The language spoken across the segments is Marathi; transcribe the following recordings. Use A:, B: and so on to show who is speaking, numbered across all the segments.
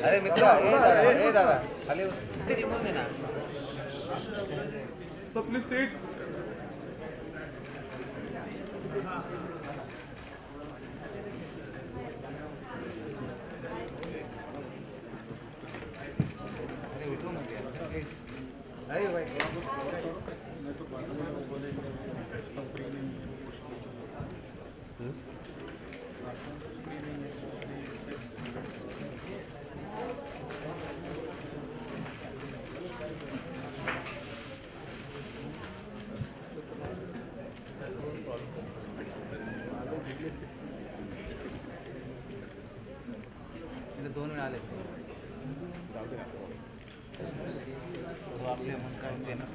A: अरे मित्र ए दादा खाली ते रिमोट दे ना
B: सब प्लीज सीट
A: अरे उठो मत अरे भाई दोन वेळा आले आपल्या मग काय फेमस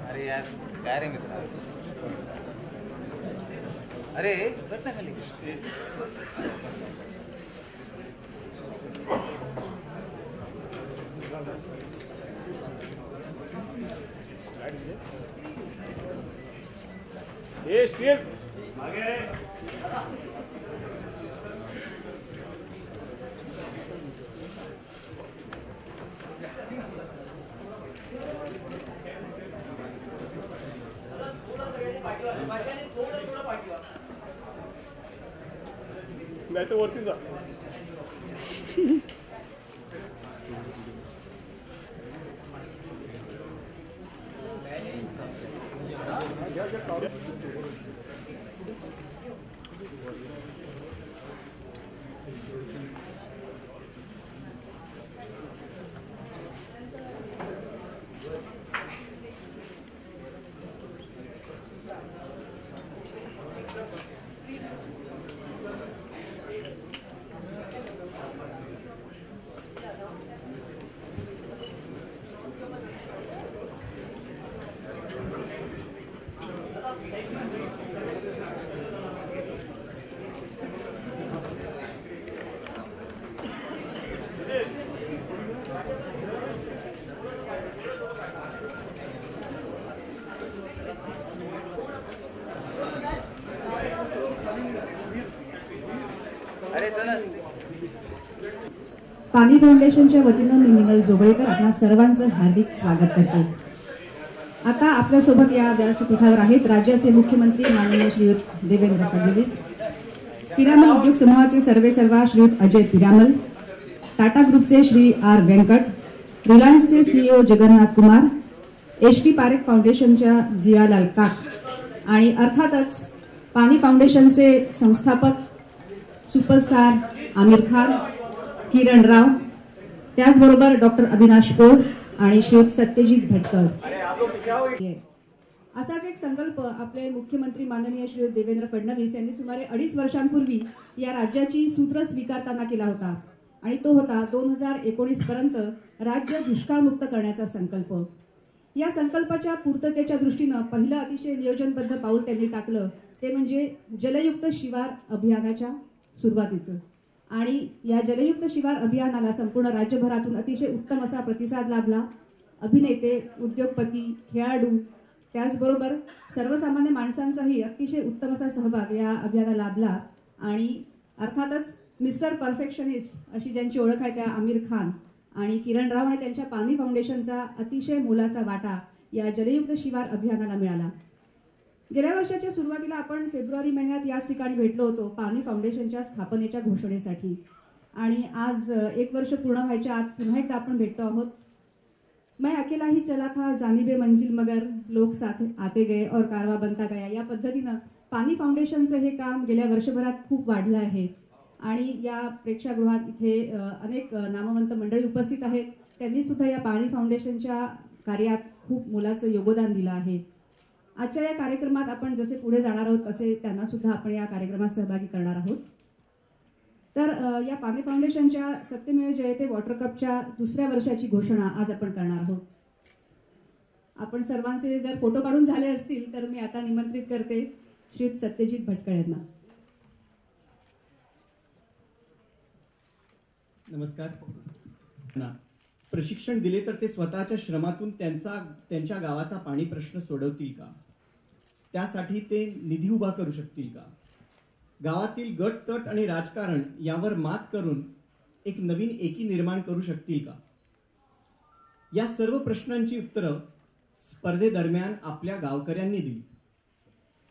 A: अरे यार काय रे मित्र अरे बस ना खाली
B: ये स्टील आगे मैं तो वरती जा
C: पाणी फाउंडेशनच्या वतीनं मी मिनल जोगळेकर आपणा सर्वांचं हार्दिक स्वागत करते। आता आपल्यासोबत या व्यासपीठावर आहेत राज्याचे मुख्यमंत्री माननीय श्रीयुत देवेंद्र फडणवीस, पिरामल उद्योग समूहाचे सर्वेसर्वा श्रीयुत अजय पिरामल, टाटा ग्रुपचे श्री आर वेंकट, रिलायन्सचे सीईओ जगन्नाथ कुमार, एसटी पारेख फाउंडेशनच्या जियालाल काक आणि अर्थातच पाणी फाउंडेशनचे संस्थापक सुपरस्टार आमिर खान, किरण राव, त्याचबरोबर डॉक्टर अविनाश पोळ आणि श्रीयुत सत्यजित भटकर। असाच एक संकल्प आपले मुख्यमंत्री माननीय श्रीयुत देवेंद्र फडणवीस यांनी सुमारे 2.5 वर्षांपूर्वी या राज्याची सूत्र स्वीकारताना केला होता आणि तो होता 2019 पर्यंत राज्य दुष्काळमुक्त करण्याचा संकल्प। या संकल्पाच्या पूर्ततेच्या दृष्टीने पहिलं अतिशय नियोजनबद्ध पाऊल त्यांनी टाकलं ते म्हणजे जलयुक्त शिवार अभियानाच्या सुरुवातीचं आणि या जलयुक्त शिवार अभियानाला संपूर्ण राज्यभरातून अतिशय उत्तम असा प्रतिसाद लाभला। अभिनेते, उद्योगपती, खेळाडू त्याचबरोबर सर्वसामान्य माणसांचाही अतिशय उत्तम असा सहभाग या अभियानाला लाभला आणि अर्थातच मिस्टर परफेक्शनिस्ट अशी ज्यांची ओळख आहे त्या आमिर खान आणि किरण राव आणि त्यांच्या पाणी फाउंडेशनचा अतिशय मोलाचा वाटा या जलयुक्त शिवार अभियानाला मिळाला। गेल्या वर्षाच्या सुरुवातीला आपण फेब्रुवारी महिन्यात याच ठिकाणी भेटलो होतो पाणी फाउंडेशनच्या स्थापनेच्या घोषणेसाठी आणि आज 1 वर्ष पूर्ण व्हायच्या आत पुन्हा एकदा आपण भेटतो आहोत। मैं अकेला ही चला था जानिबे मंजिल मगर लोक साथ आते गए और कारवा बनता गया या पद्धतीनं पाणी फाउंडेशनचं हे काम गेल्या वर्षभरात खूप वाढलं आहे आणि या प्रेक्षागृहात इथे अनेक नामवंत मंडळी उपस्थित आहेत। त्यांनी सुद्धा या पाणी फाउंडेशनच्या कार्यात खूप मोलाचं योगदान दिलं आहे। आजच्या या कार्यक्रमात आपण जसे पुढे जाणार आहोत तसे त्यांना सुद्धा आपण या कार्यक्रमात सहभागी करणार आहोत। तर या पाणी फाउंडेशनच्या सत्यमेव जयते वॉटर कपच्या 2ऱ्या वर्षाची घोषणा आज आपण करणार आहोत। आपण सर्वांचे जर फोटो काढून झाले असतील तर मी आता निमंत्रित करते श्री सत्यजित भटकर यांना।
D: नमस्कार। प्रशिक्षण दिले तर ते स्वतःच्या श्रमातून त्यांच्या गावाचा पाणी प्रश्न सोडवतील का? त्यासाठी ते निधी उभा करू शकतील का? गावातील गट तट आणि राजकारण यावर मात करून एक नवीन एकी निर्माण करू शकतील का? या सर्व प्रश्नांची उत्तरं स्पर्धेदरम्यान आपल्या गावकऱ्यांनी दिली.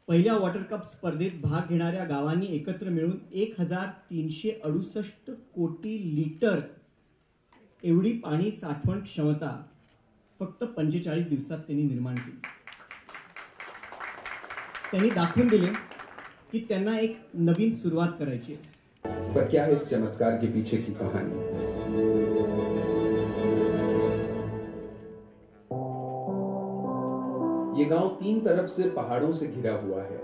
D: पहिल्या वॉटर कप स्पर्धेत भाग घेणाऱ्या गावांनी एकत्र मिळून 1368 कोटी लिटर एवढी पाणी साठवण क्षमता फक्त 45 दिवसात त्यांनी निर्माण केली. त्यांनी दाखवून दिले की त्यांना एक नवीन सुरुवात करायची आहे.
E: पर क्या है इस चमत्कार के पीछे की कहानी? ये गांव 3 तरफ से पहाड़ों से घिरा हुआ है.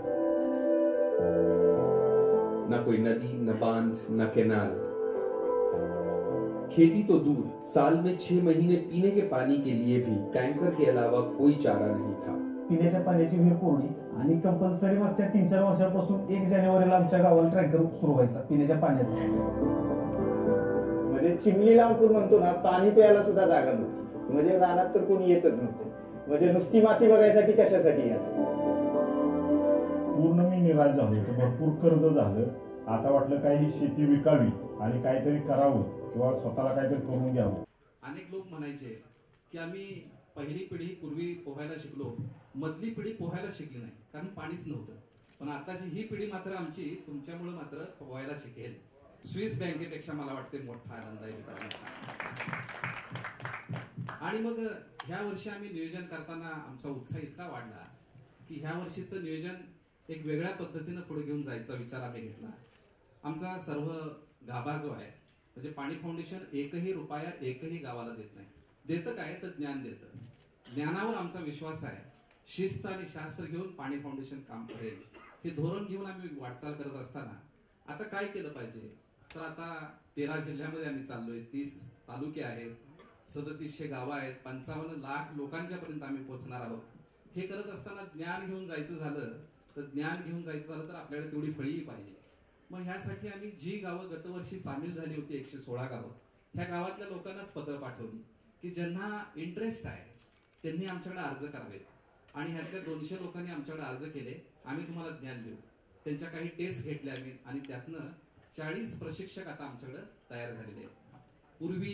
E: ना कोई नदी, न बांध, न कैनाल. खेती तो दूर, साल में 6 महीने पीने के पानी के लिए भी टैंकर के अलावा कोई चारा नहीं था.
F: पिण्याच्या पाण्याची विहीर कोरडी आणि कंपल्सरी मागच्या 3-4 वर्षापासून 1 जानेवारीला आमच्या गावाला टँकर सुरू व्हायचा पिण्याच्या पाण्याचा.
G: म्हणजे चिमणी लांबून म्हणतो ना, पाणी प्यायला सुद्धा जागा नव्हती. म्हणजे रानात तर कोणी येतच नव्हतं. म्हणजे नुसती माती बघायसाठी कशासाठी यायचं.
H: पूर्ण मी निराश झालो होतो. भरपूर कर्ज झालं. आता वाटलं काही ही शेती विकावी आणि काहीतरी करावं किंवा स्वतःला काहीतरी करून घ्यावं.
I: अनेक लोक म्हणायचे की आम्ही पहिली पिढी पूर्वी पोहायला शिकलो, मधली पिढी पोहायला शिकली नाही कारण पाणीच नव्हतं. पण आताची ही पिढी मात्र आमची तुमच्यामुळे मात्र पोहायला शिकेल. स्विस बँकेपेक्षा मला वाटते मोठा आनंद आहे मित्रांनो. आणि मग ह्या वर्षी आम्ही नियोजन करताना आमचा उत्साह इतका वाढला की ह्या वर्षीचं नियोजन एक वेगळ्या पद्धतीनं पुढे घेऊन जायचा विचार आम्ही घेतला. आमचा सर्व गाभा जो आहे म्हणजे पाणी फाउंडेशन एकही रुपया एकही गावाला देत नाही. देतं काय तर ज्ञान देतं. ज्ञानावर आमचा विश्वास आहे. शिस्त आणि शास्त्र घेऊन पाणी फाउंडेशन काम करेल हे धोरण घेऊन आम्ही वाटचाल करत असताना आता काय केलं पाहिजे तर आता 13 जिल्ह्यामध्ये आम्ही चाललोय. 30 तालुके आहेत, 3700 गावं आहेत, 55 लाख लोकांच्या पर्यंत आम्ही पोहोचणार आहोत. हे करत असताना ज्ञान घेऊन जायचं झालं तर आपल्याकडे तेवढी फळीही पाहिजे. मग ह्यासाठी आम्ही जी गावं गतवर्षी सामील झाली होती 116 गावं, ह्या गावातल्या लोकांनाच पत्र पाठवली की ज्यांना इंटरेस्ट आहे त्यांनी आमच्याकडे अर्ज करावेत. आणि ह्यातल्या 200 लोकांनी आमच्याकडे अर्ज केले. आम्ही तुम्हाला ज्ञान देऊ. त्यांच्या काही टेस्ट घेतल्या आम्ही आणि त्यातनं 40 प्रशिक्षक आता आमच्याकडे तयार झालेले आहेत. पूर्वी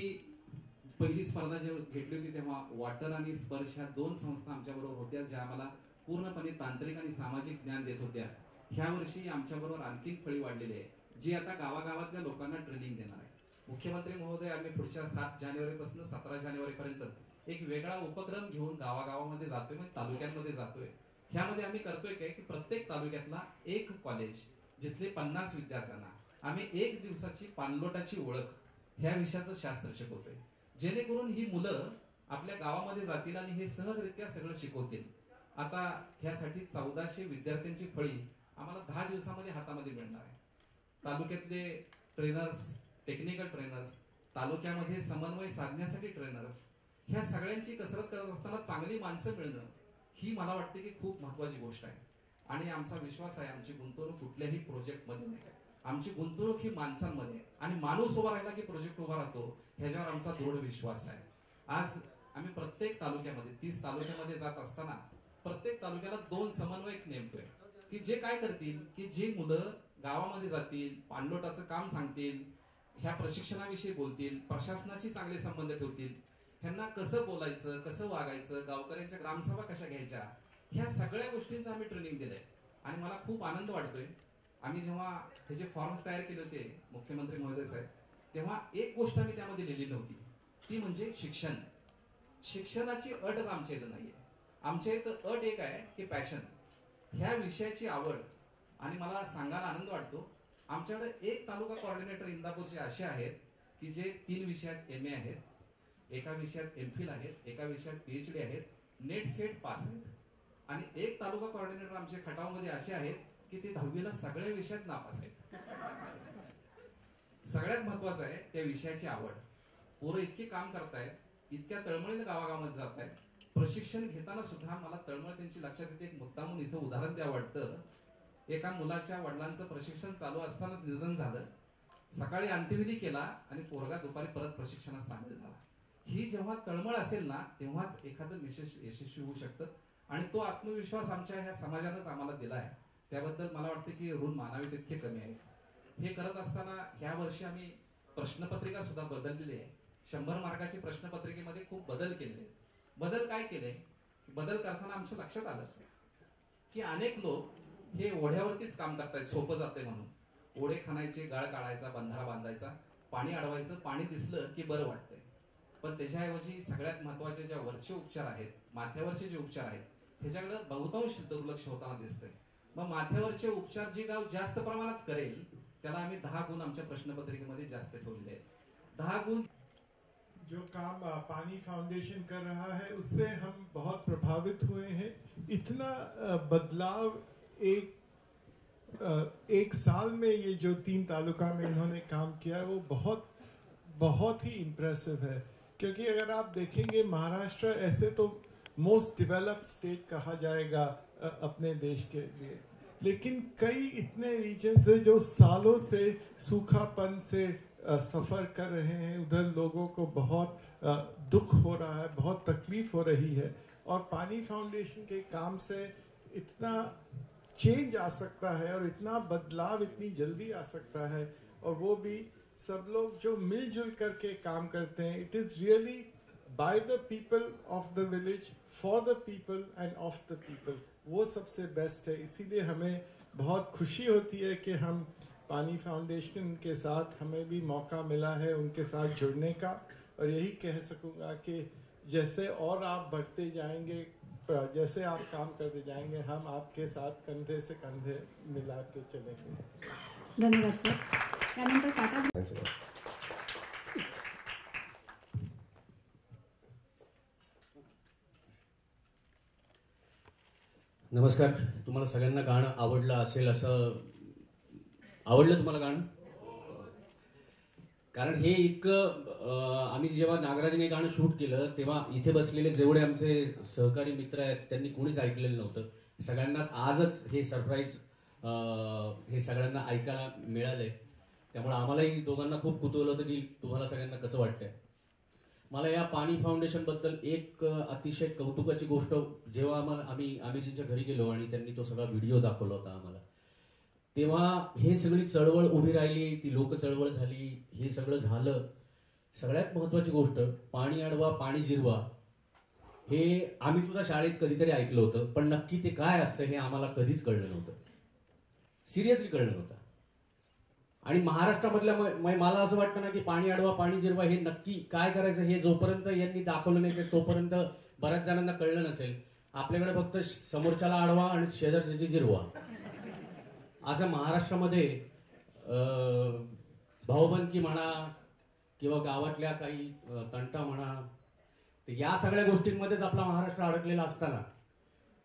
I: पहिली स्पर्धा जेव्हा घेतली होती तेव्हा वॉटर आणि स्पर्श ह्या 2 संस्था आमच्याबरोबर होत्या ज्या आम्हाला पूर्णपणे तांत्रिक आणि सामाजिक ज्ञान देत होत्या. ह्या वर्षी आमच्याबरोबर आणखी फळी वाढलेली आहे जी आता गावागावातल्या लोकांना ट्रेनिंग देणार आहे. मुख्यमंत्री महोदय आम्ही पुढच्या 7 जानेवारीपासून 17 जानेवारीपर्यंत एक वेगळा उपक्रम घेऊन गावागावामध्ये जातोय, म्हणजे तालुक्यांमध्ये जातोय. ह्यामध्ये आम्ही करतोय काय की प्रत्येक तालुक्यातला एक कॉलेज जिथले 50 विद्यार्थ्यांना आम्ही 1 दिवसाची पाणलोटाची ओळख ह्या विषयाचं शास्त्र शिकवतोय. जेणेकरून ही मुलं आपल्या गावामध्ये जातील आणि हे सहजरित्या सगळं शिकवतील. आता ह्यासाठी 1400 विद्यार्थ्यांची फळी आम्हाला 10 दिवसामध्ये हातामध्ये मिळणार आहे. तालुक्यातले ट्रेनर्स, टेक्निकल ट्रेनर्स, तालुक्यामध्ये समन्वय साधण्यासाठी ट्रेनर्स, ह्या सगळ्यांची कसरत करत असताना चांगली माणसं मिळणं ही मला वाटते की खूप महत्वाची गोष्ट आहे. आणि आमचा विश्वास आहे आमची गुंतवणूक कुठल्याही प्रोजेक्टमध्ये नाही. आमची गुंतवणूक ही माणसांमध्ये आणि माणूस उभा राहिला की प्रोजेक्ट उभा राहतो ह्याच्यावर आमचा दृढ विश्वास आहे. आज आम्ही प्रत्येक तालुक्यामध्ये 30 तालुक्यामध्ये जात असताना प्रत्येक तालुक्याला 2 समन्वयक नेमतोय की जे काय करतील की जी मुलं गावामध्ये जातील, पाणलोटाचं काम सांगतील, ह्या प्रशिक्षणाविषयी बोलतील, प्रशासनाशी चांगले संबंध ठेवतील, ह्यांना कसं बोलायचं, कसं वागायचं, गावकऱ्यांच्या ग्रामसभा कशा घ्यायच्या, ह्या सगळ्या गोष्टींचं आम्ही ट्रेनिंग दिलंय. आणि मला खूप आनंद वाटतोय. आम्ही जेव्हा ह्याचे फॉर्म्स तयार केले होते मुख्यमंत्री महोदय साहेब, तेव्हा एक गोष्ट आम्ही त्यामध्ये लिहिली नव्हती, ती म्हणजे शिक्षण. शिक्षणाची अटच आमच्या इथं नाहीये. आमच्या इथं अट एक आहे की पॅशन, ह्या विषयाची आवड. आणि मला सांगायला आनंद वाटतो आमच्याकडे एक तालुका कोऑर्डिनेटर इंदापूरचे असे आहेत की जे 3 विषयात MA आहेत, एका विषयात MPhil आहेत, एका विषयात PhD आहेत, नेट सेट पास आहेत. आणि एक तालुका कोऑर्डिनेटर आमचे खटावमध्ये असे आहेत की ते 10वीला सगळ्या विषयात नापास आहेत. सगळ्यात महत्वाचं आहे त्या विषयाची आवड. पोरं इतकी काम करतायत, इतक्या तळमळीने गावागावामध्ये जात आहेत. प्रशिक्षण घेताना सुद्धा मला तळमळ त्यांची लक्षात येते. एक मुद्दा म्हणून इथं उदाहरण द्या वाटतं. एका मुलाच्या वडिलांचं प्रशिक्षण चालू असताना निधन झालं. सकाळी अंत्यविधी केला आणि पोरगा दुपारी परत प्रशिक्षणात सामील झाला. ही जेव्हा तळमळ असेल ना तेव्हाच एखादं यशस्वी होऊ शकतं. आणि तो आत्मविश्वास आमच्या ह्या समाजानंच आम्हाला दिला आहे. त्याबद्दल मला वाटतं की ऋण मानावे तितके कमी आहे. हे करत असताना ह्या वर्षी आम्ही प्रश्नपत्रिका सुद्धा बदललेली आहे. 100 मार्काची प्रश्नपत्रिकेमध्ये खूप बदल केलेले आहेत. बदल काय केले? बदल करताना आमच्या लक्षात आलं की अनेक लोक हे ओढ्यावरतीच काम करतायत, सोपं जाते म्हणून. ओढे खणायचे, गाळ काढायचा, बंधारा बांधायचा, पाणी अडवायचं, पाणी दिसलं की बरं वाटतंय. पण त्याच्याऐवजी सगळ्यात महत्वाचे जे वरचे उपचार आहेत, माथ्यावरचे जे उपचार आहेत, ह्याच्याकडे बहुतांश दुर्लक्ष होताना दिसतंय. मग माथ्यावरचे उपचार जे गाव जास्त प्रमाणात करेल त्याला आम्ही 10 गुण आमच्या प्रश्नपत्रिकेमध्ये जास्त ठेवलेले आहेत. 10 गुण.
J: जो काम पानी फाउंडेशन कर रहा है उससे हम बहुत प्रभावित हुए हैं. इतना बदलाव एक साल में ये जो 3 तालुका में इन्होंने काम किया वो बहुत ही इम्प्रेसिव है. क्योंकि अगर आप देखेंगे महाराष्ट्र ऐसे तो मोस्ट डेवलप्ड स्टेट कहा जाएगा अपने देश के लिए, लेकिन कई इतने रीजन्स हैं जो सालों से सूखापन से सफ़र कर रहे हैं. उधर लोगों को बहुत दुख हो रहा है, बहुत तकलीफ हो रही है. और पानी फाउंडेशन के काम से इतना चेंज आ सकता है और इतना बदलाव इतनी जल्दी आ सकता है. और वो भी सब लोग जो मिलजुल करके काम करते हैं. It is really by the people of the village, for the people end of the people. वो सबसे बेस्ट है. इसीलिए हमें बहुत खुशी होती है कि हम पानी फाउंडेशन के साथ हमें भी मौका मिला है उनके साथ जुड़ने का. और यही कह सकूँगा कि जैसे और आप बढ़ते जाएंगे, जैसे आप काम करते जाएंगे, हम आपके साथ कंधे से कंधे मिला के चलेंगे.
C: धन्यवाद सर. त्यानंतर टाटा.
K: नमस्कार. तुम्हाला सगळ्यांना गाणं आवडलं असेल असं. आवडलं तुम्हाला गाणं? कारण हे इतकं आम्ही जेव्हा नागराजने गाणं शूट केलं तेव्हा इथे बसलेले जेवढे आमचे सहकारी मित्र आहेत त्यांनी कोणीच ऐकलेलं नव्हतं. सगळ्यांनाच आजच हे सरप्राईज हे सगळ्यांना ऐकायला मिळालंय. त्यामुळे आम्हालाही दोघांना खूप कुतूहल होतं की तुम्हाला सगळ्यांना कसं वाटतंय. मला या पाणी फाउंडेशनबद्दल एक अतिशय कौतुकाची गोष्ट, जेव्हा आम्ही आमिरजींच्या घरी गेलो आणि त्यांनी तो सगळा व्हिडिओ दाखवला होता आम्हाला, तेव्हा हे सगळी चळवळ उभी राहिली, ती लोक चळवळ झाली, हे सगळं झालं. सगळ्यात महत्त्वाची गोष्ट, पाणी अडवा पाणी जिरवा, हे आम्ही सुद्धा शाळेत कधीतरी ऐकलं होतं, पण नक्की ते काय असतं हे आम्हाला कधीच कळलं नव्हतं, सिरियसली कळलं नव्हतं. आणि महाराष्ट्रामधल्या मला असं वाटतं ना की पाणी अडवा पाणी जिरवा हे नक्की काय करायचं हे जोपर्यंत यांनी दाखवलं नाही तोपर्यंत बऱ्याच जणांना कळलं नसेल. आपल्याकडे फक्त समोरच्याला अडवा आणि शेजारच्याची जिरवा असं महाराष्ट्रामध्ये भाऊबंदकी म्हणा किंवा गावातल्या काही तंटा म्हणा, तर या सगळ्या गोष्टींमध्येच आपला महाराष्ट्र अडकलेला असताना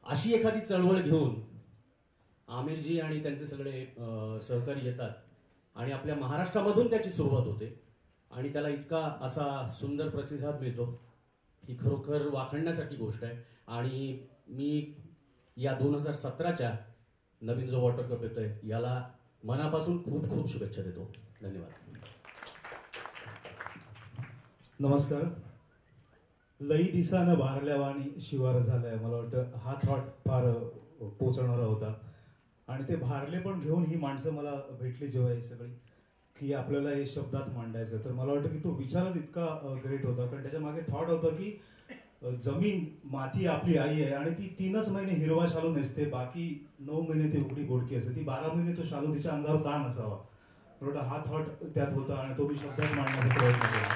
K: अशी एखादी चळवळ घेऊन आमिरजी आणि त्यांचे सगळे सहकारी येतात आणि आपल्या महाराष्ट्रामधून त्याची सुरुवात होते आणि त्याला इतका असा सुंदर प्रतिसाद मिळतो ही खरोखर वाखाणण्यासारखी गोष्ट आहे. आणि मी या 2017च्या नवीन जो वॉटर कप येतोय याला मनापासून खूप खूप शुभेच्छा देतो. धन्यवाद.
F: नमस्कार. लई दिसानं भारल्यावानी शिवार झालाय. मला वाटतं हा थॉट फार पोचवणारा होता आणि ते भारले पण घेऊन ही माणसं मला भेटली जेव्हा ही सगळी की आपल्याला हे शब्दात मांडायचं, तर मला वाटतं की तो विचारच इतका ग्रेट होता. कारण त्याच्या मागे थॉट होता की जमीन माती आपली आई आहे आणि ती 3च महिने हिरवा शालू नेसते, बाकी 9 महिने ती उघडी गोडकी असते, ती 12 महिने तो शालू तिच्या अंगावर का नसावा. बरोबर हा थॉट त्यात होता आणि तो मी शब्दात मांडण्याचा प्रयत्न केला.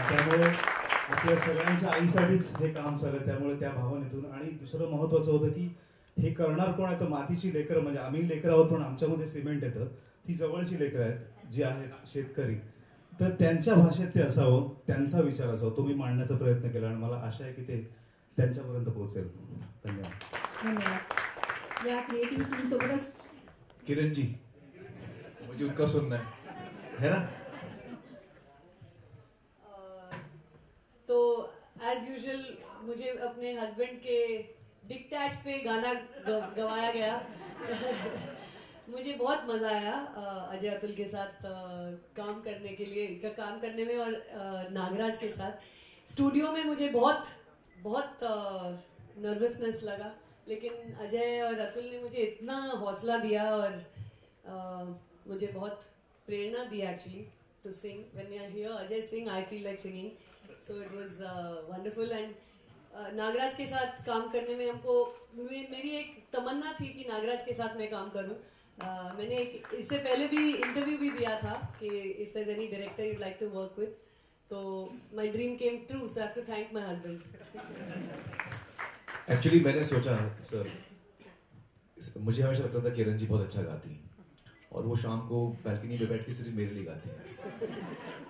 F: त्यामुळे आपल्या सगळ्यांच्या आईसाठीच हे काम चाललं, त्यामुळे त्या भावनेतून. आणि दुसरं महत्वाचं होतं की हे करणार कोण आहे, तर मातीची लेकरं, म्हणजे आम्ही लेकरं आहोत पण आमच्यामध्ये सिमेंट येतं, ती जवळची लेकरं आहेत जी आहेत शेतकरी, तर त्यांच्या भाषेत ते असावं, त्यांचा विचार असावा, तो मी मांडण्याचा प्रयत्न केला आणि मला आशा आहे की ते त्यांच्यापर्यंत पोहोचेल. धन्यवाद.
C: धन्यवाद. या क्रिएटिव्ह टीम सोबतच
L: किरण जी, मुझे उनका सुनना है ना.
M: तो एज यूजुअल मुझे अपने हस्बैंड के डिक्टेट पे गाना गवाया गया मुझे बहुत मज़ा आया अजय अतुल के साथ काम करने में और नागराज के साथ स्टूडियो में मुझे बहुत नर्वसनेस लगा, लेकिन अजय और अतुल ने मुझे इतना हौसला दिया और मुझे बहुत प्रेरणा दी actually to sing. When I hear Ajay sing I feel like singing, so it was wonderful. And Nagraj के साथ काम करने में मेरी एक तमन्ना थी कि नागराज के साथ मैं काम करूं. मैंने इससे पहले भी इंटरव्यू भी दिया था कि if there is any director you'd like to work with, तो my dream came true, so I have to thank my husband.
L: Actually मैंने सोचा सर, मुझे हमेशा लगता था किरण जी बहुत अच्छा गाती हैं और वो शाम को बैल्कनी में बैठ के सिर्फ मेरे लिए गाती हैं,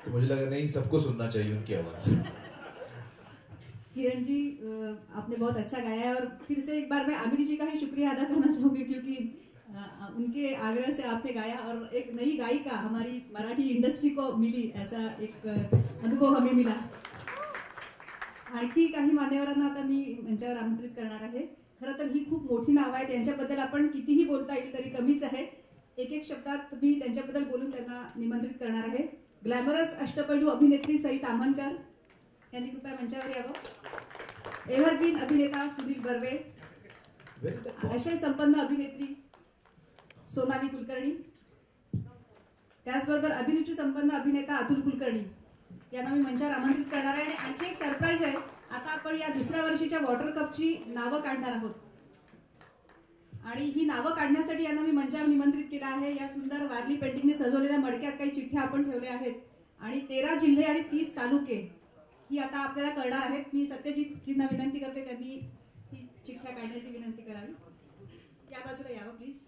L: तो मुझे लगा नहीं, सबको सुनना चाहिए उनकी आवाज़.
C: किरण जी, आपने बहुत अच्छा गाया है और फिर से एक बार मैं आमिर जी का ही शुक्रिया अदा करना चाहूँगी, क्योंकि उनके आग्रह से आपने गाया और एक नई गायिका हमारी मराठी इंडस्ट्री को मिली, ऐसा एक अनुभव हमें मिला. आणखी काही मान्यवरांना आता मी मंचावर आमंत्रित करणार आहे. खरं तर ही खूप मोठी नावं आहेत, त्यांच्याबद्दल आपण कितीही बोलता येईल तरी कमीच आहे. एक एक शब्दात मी त्यांच्याबद्दल बोलून त्यांना निमंत्रित करणार आहे. ग्लॅमरस अष्टपैलू अभिनेत्री सई ताम्हणकर यांनी कृपया मंचावर यावं. एव्हरग्रीन अभिनेता सुनील बर्वे, आशय संपन्न अभिनेत्री सोनाली कुलकर्णी, त्याचबरोबर अभिरुची संपन्न अभिनेता अतुल कुलकर्णी यांना मी मंचावर आमंत्रित करणार आहे. आणि आणखी एक सरप्राईज आहे, आता आपण या दुसऱ्या वर्षीच्या वॉटर कपची नावं काढणार आहोत आणि ही नावं काढण्यासाठी यांना मी मंचावर निमंत्रित केलं आहे. या सुंदर वारली पेंटिंगने सजवलेल्या मडक्यात काही चिठ्ठ्या आपण ठेवल्या आहेत आणि 13 जिल्हे आणि 30 तालुके ही आता आपल्याला कळणार आहेत. मी सत्यजितजींना विनंती करते त्यांनी ही चिठ्ठ्या काढण्याची विनंती करावी. या बाजूला यावं please.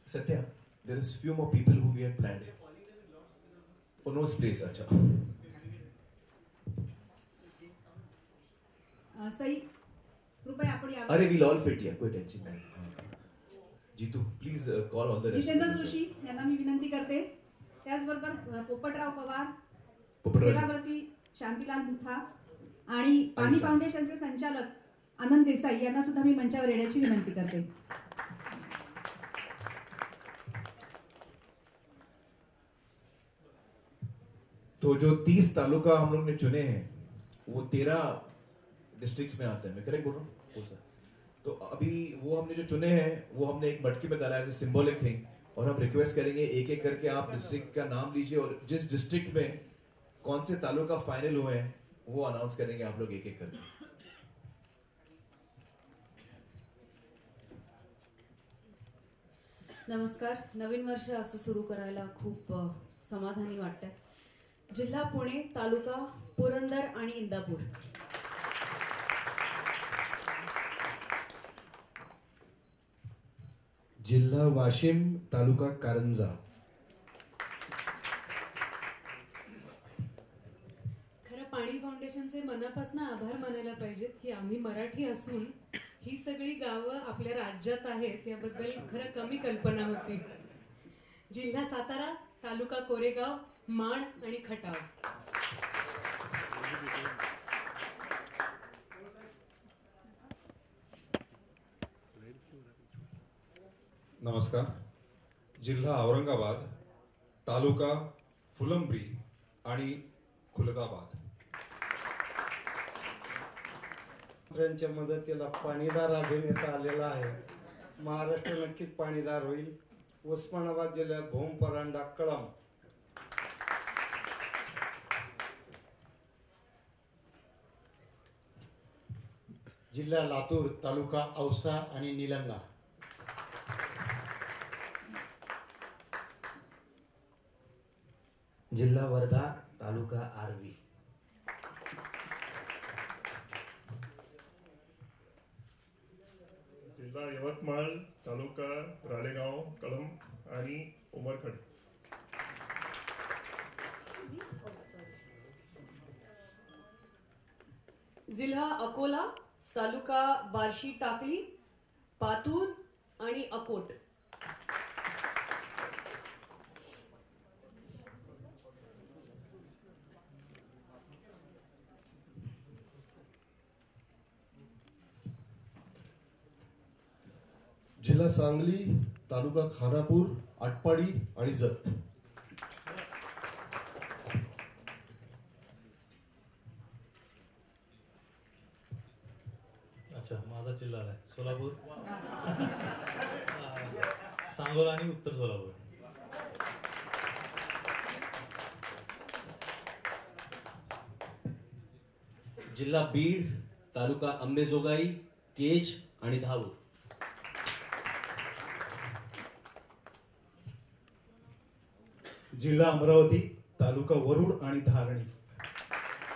L: Satya, there is few more people who we had planned. Uno's place, अच्छा.
C: सई, कृपया आपण यावं.
L: अरे we'll all fit, कोई टेंशन नाही. Jitu, please call all the rest.
C: Jitendra Joshi यांना मी विनंती करते. त्याचबरोबर पोपटराव पवार, सेवाव्रती शांतीलाल मुथा आणि पाणी फाउंडेशनचे संचालक आनंद देसाई यांना सुद्धा मी मंचावर येण्याची विनंती करते.
L: तो जो 30 तालुका हम लोग ने चुने हैं वो 13 डिस्ट्रिक्ट्स में आते हैं. मैं करेक्ट बोल रहा हूँ? तो अभी वो हमने जो चुने हैं वो हमने एक मटकी में डाला एज ए सिंबॉलिक थिंग, और हम रिक्वेस्ट करेंगे एक एक करके आप डिस्ट्रिक्ट का नाम लीजिए और जिस डिस्ट्रिक्ट में कौन से तालुका फाइनल हुए हैं वो अनाउंस करेंगे आप लोग एक एक करके.
N: नमस्कार. नवीन वर्ष असं सुरू करायला खूप समाधानी वाटतंय. जिल्हा पुणे, तालुका पुरंदर आणि इंदापूर.
O: जिल्हा वाशिम, तालुका कारंजा.
P: खरं पाणी फाउंडेशनचे मनापासून आभार मानायला पाहिजेत की आम्ही मराठी असून ही सगळी गावं आपल्या राज्यात आहेत याबद्दल खरं कमी कल्पना होती. जिल्हा सातारा, तालुका कोरेगाव, माण आणि खटाव.
Q: नमस्कार. जिल्हा औरंगाबाद, तालुका फुलंब्री आणि खुलदाबाद.
R: मंत्र्यांच्या मदतीला पाणीदार अभिनेता आलेला आहे. महाराष्ट्र नक्कीच पाणीदार होईल. उस्मानाबाद जिल्ह्यात भूम परांडा कळम.
S: जिल्हा लातूर, तालुका औसा आणि निलंगा.
T: जिल्हा वर्धा, तालुका आर्वी.
B: जिल्हा यवतमाळ, तालुका राळेगाव, कळंब आणि उमरखड.
M: जिल्हा अकोला, तालुका बार्शी टाकळी, पातूर आणि अकोट.
S: जिल्हा सांगली,
U: तालुका खानापूर, आटपाडी आणि जत.
V: अच्छा, माझा जिल्हा आहे सोलापूर, सांगोला आणि उत्तर सोलापूर.
K: जिल्हा बीड, तालुका अंबेजोगाई, केज आणि धारूर.
F: जिल्हा अमरावती, तालुका वरुड आणि धारणी.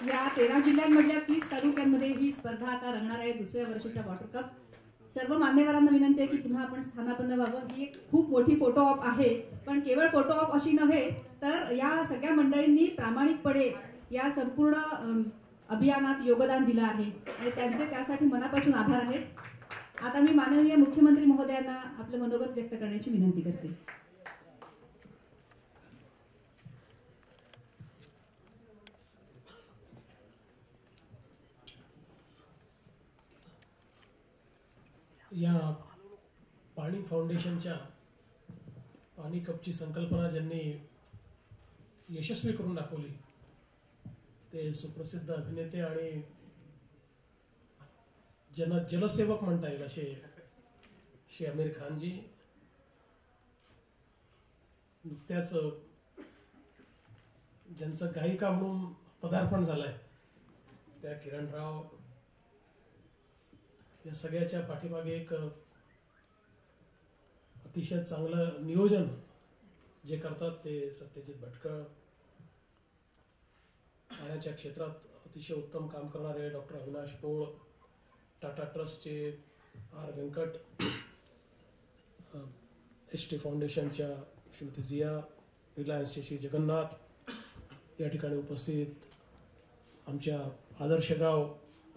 C: या 13 जिल्ह्यांमधल्या 30 तालुक्यांमध्ये ही स्पर्धा आता रंगणार आहे. दुसऱ्या वर्षीचा वॉटर कप. सर्व मान्यवरांना विनंती आहे की पुन्हा आपण स्थानापन्न व्हावं. ही एक खूप मोठी फोटो ऑप आहे, पण केवळ फोटो ऑप अशी नव्हे तर या सगळ्या मंडळींनी प्रामाणिकपणे या संपूर्ण अभियानात योगदान दिलं आहे आणि त्यांचे त्यासाठी मनापासून आभार आहेत. आता मी माननीय मुख्यमंत्री महोदयांना आपलं मनोगत व्यक्त करण्याची विनंती करते.
W: या पाणी फाउंडेशनच्या पाणी कपची संकल्पना ज्यांनी यशस्वी करून दाखवली ते सुप्रसिद्ध अभिनेते आणि जलसेवक म्हणता येईल असे श्री आमिर खानजी. नुकत्याच ज्यांचं गायिका म्हणून पदार्पण झालंय त्या किरणराव. या सगळ्याच्या पाठीमागे एक अतिशय चांगलं नियोजन जे करतात ते सत्यजित भटकळ. पाण्याच्या क्षेत्रात अतिशय उत्तम काम करणारे डॉक्टर अविनाश पोळ, टाटा ट्रस्टचे आर व्यंकट, ST फाउंडेशनच्या श्रीमती जिया, रिलायन्सचे श्री जगन्नाथ, या ठिकाणी उपस्थित आमच्या आदर्श गाव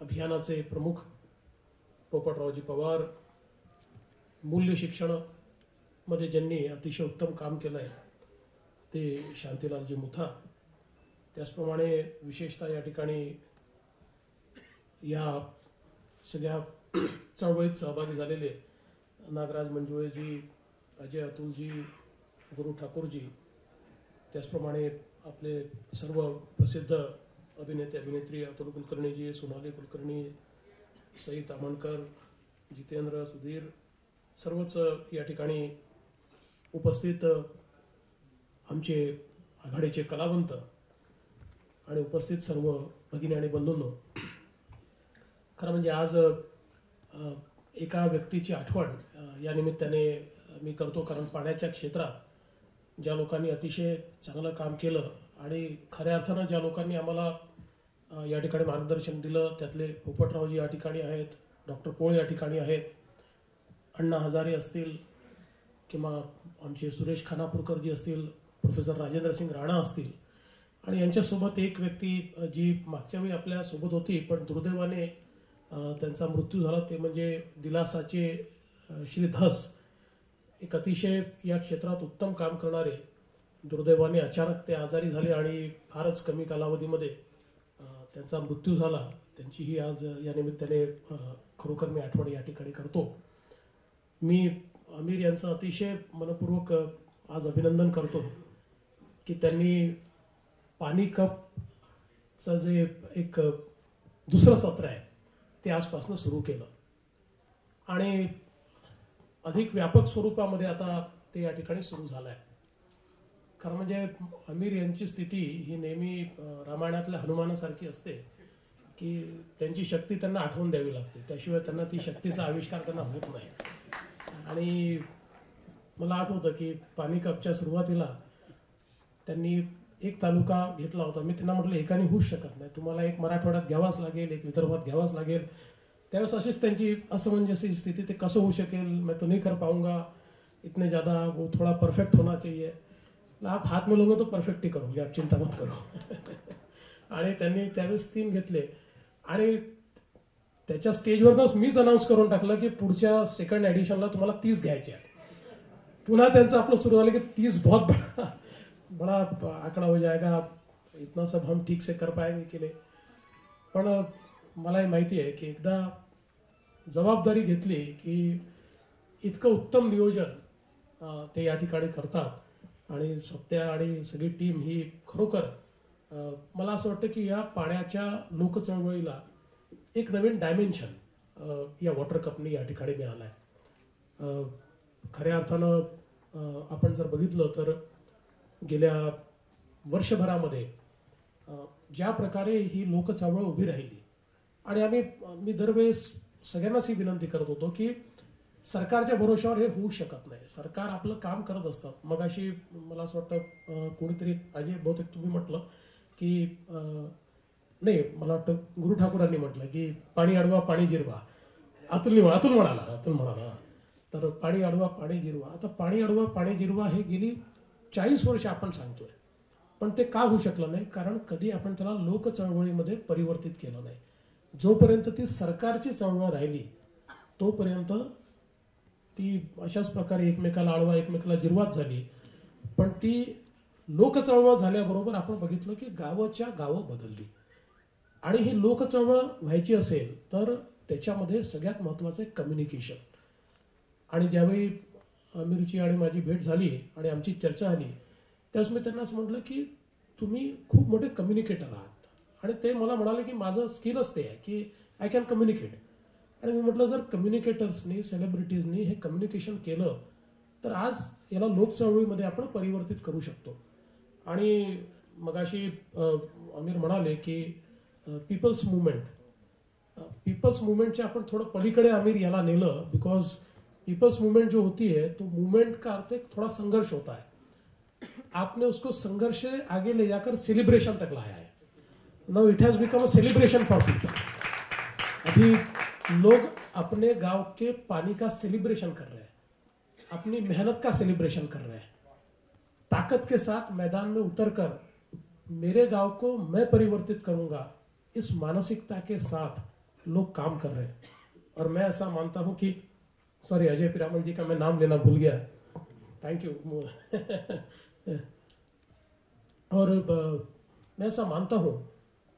W: अभियानाचे प्रमुख पोपटरावजी पवार, मूल्य शिक्षणामध्ये ज्यांनी अतिशय उत्तम काम केलं आहे ते शांतीलालजी मुथा. त्याचप्रमाणे विशेषतः या ठिकाणी या सगळ्या चळवळीत सहभागी झालेले नागराज मंजुळेजी, अजय अतुलजी, गुरु ठाकूरजी, त्याचप्रमाणे आपले सर्व प्रसिद्ध अभिनेते अभिनेत्री अतुल कुलकर्णीजी, सोनाली कुलकर्णी, सई तामणकर, जितेंद्र, सुधीर, सर्वच या ठिकाणी उपस्थित आमचे आघाडीचे कलावंत आणि उपस्थित सर्व भगिनी आणि बंधूंनो. खरं म्हणजे आज एका व्यक्तीची आठवण या निमित्ताने मी करतो, कारण पाण्याच्या क्षेत्रात ज्या लोकांनी अतिशय चांगलं काम केलं आणि खऱ्या अर्थानं ज्या लोकांनी आम्हाला या ठिकाणी मार्गदर्शन दिलं त्यातले पोपटरावजी या ठिकाणी आहेत, डॉक्टर पोळ या ठिकाणी आहेत, अण्णा हजारे असतील किंवा आमचे सुरेश खानापूरकरजी असतील, प्रोफेसर राजेंद्र सिंग राणा असतील, आणि यांच्यासोबत एक व्यक्ती जी मागच्या वेळी आपल्यासोबत होती पण दुर्दैवाने त्यांचा मृत्यू झाला ते म्हणजे दिलासाचे श्री धस. एक अतिशय या क्षेत्रात उत्तम काम करणारे दुर्दैवाने अचानक ते आजारी झाले आणि फारच कमी कालावधीमध्ये त्यांचा मृत्यू झाला. त्यांचीही आज या निमित्ताने खरोखर मी आठवण या ठिकाणी करतो. मी आमिर यांचं अतिशय मनपूर्वक आज अभिनंदन करतो की त्यांनी पाणी कपचं जे एक दुसरं सत्र आहे ते आजपासून सुरू केलं आणि अधिक व्यापक स्वरूपामध्ये आता ते या ठिकाणी सुरू झालं आहे. खरं म्हणजे आमिर यांची स्थिती ही नेहमी रामायणातल्या हनुमानासारखी असते की त्यांची शक्ती त्यांना आठवून द्यावी लागते, त्याशिवाय त्यांना ती शक्तीचा आविष्कार त्यांना होत नाही. आणि मला आठवतं की पाणी कपच्या सुरुवातीला त्यांनी एक तालुका घेतला होता. मी त्यांना म्हटलं एकाने होऊच शकत नाही, तुम्हाला एक मराठवाड्यात घ्यावाच लागेल, एक विदर्भात घ्यावाच लागेल. त्यावेळेस अशीच त्यांची असमंजसी स्थिती, ते कसं होऊ शकेल, मैं तो नहीं कर पाऊंगा, इतने ज़्यादा वो थोड़ा परफेक्ट होना चाहिए. आप हात में लोगे तो परफेक्ट ही करोगे, आप चिंता मत करो. आणि त्यांनी त्यावेळेस 3 घेतले आणि त्याच्या स्टेजवरच मीच अनाऊन्स करून टाकलं की पुढच्या सेकंड एडिशनला तुम्हाला 30 घ्यायचे आहेत. पुन्हा त्यांचं आपलं सुरू झालं की 30 बहुत बड़ा आंकड़ा हो जाएगा, इतना सब हम ठीक से कर पाएंगे की नाही. पण मलाही माहिती आहे की एकदा जबाबदारी घेतली की इतकं उत्तम नियोजन ते या ठिकाणी करतात आणि सत्या आणि सगळी टीम ही खरोखर मला असं वाटतं की या पाण्याच्या लोकचळवळीला एक नवीन डायमेन्शन या वॉटर कपनी या ठिकाणी मिळालं आहे. खऱ्या अर्थानं आपण जर बघितलं तर गेल्या वर्षभरामध्ये ज्या प्रकारे ही लोकचळवळ उभी राहिली आणि मी दरवेळेस सगळ्यांनाच ही विनंती करत होतो की सरकारच्या भरोश्यावर हे होऊ शकत नाही. सरकार आपलं काम करत असतात. मग अशी मला असं वाटतं कोणीतरी अजय बहुतेक तुम्ही म्हटलं की नाही मला वाटतं गुरु ठाकूरांनी म्हटलं की पाणी अडवा पाणी जिरवा. अतुल म्हणाला तर पाणी अडवा पाणी जिरवा. आता पाणी अडवा पाणी जिरवा हे गेली 40 वर्ष आपण सांगतोय, पण ते का होऊ शकलं नाही? कारण कधी आपण त्याला लोक चळवळीमध्ये परिवर्तित केलं नाही. जोपर्यंत ती सरकारची चळवळ राहिली तोपर्यंत ती अशाच प्रकारे एकमेकाला अडवा एकमेकाला जिरवाच झाली. पण ती लोक चळवळ झाल्याबरोबर आपण बघितलं की गावाच्या गावं बदलली आणि ही लोक चळवळ व्हायची असेल तर त्याच्यामध्ये सगळ्यात महत्त्वाचं आहे कम्युनिकेशन. आणि ज्यावेळी अमीरची आणि माझी भेट झाली आणि आमची चर्चा झाली त्यावेळेस मी त्यांना असं म्हटलं की तुम्ही खूप मोठे कम्युनिकेटर आहात आणि ते मला म्हणाले की माझं स्किलच ते आहे की आय कॅन कम्युनिकेट. आणि मी म्हटलं जर कम्युनिकेटर्सनी सेलिब्रिटीजनी हे कम्युनिकेशन केलं तर आज याला लोकचळवळीमध्ये आपण परिवर्तित करू शकतो. आणि मगाशी अमीर म्हणाले की पीपल्स मुवमेंटच्या आपण थोडं पलीकडे अमीर याला नेलं बिकॉज पीपल्स मूवमेंट जो होती है तो मूवमेंट का अर्थ एक थोड़ा संघर्ष होता है. आपने उसको संघर्ष से आगे ले जाकर सेलिब्रेशन तक लाया है. Now it has become a celebration for people. अभी लोग अपने गांव के पानी का सेलिब्रेशन कर रहे हैं, अपनी मेहनत का सेलिब्रेशन कर रहे हैं. ताकत के साथ मैदान में उतरकर मेरे गांव को मैं परिवर्तित करूंगा इस मानसिकता के साथ लोग काम कर रहे हैं. और मैं ऐसा मानता हूं कि सॉरी अजय पिरामल जी का मैं नाम लेना भूल गया, थैंक यू. और मैं ऐसा मानता हूं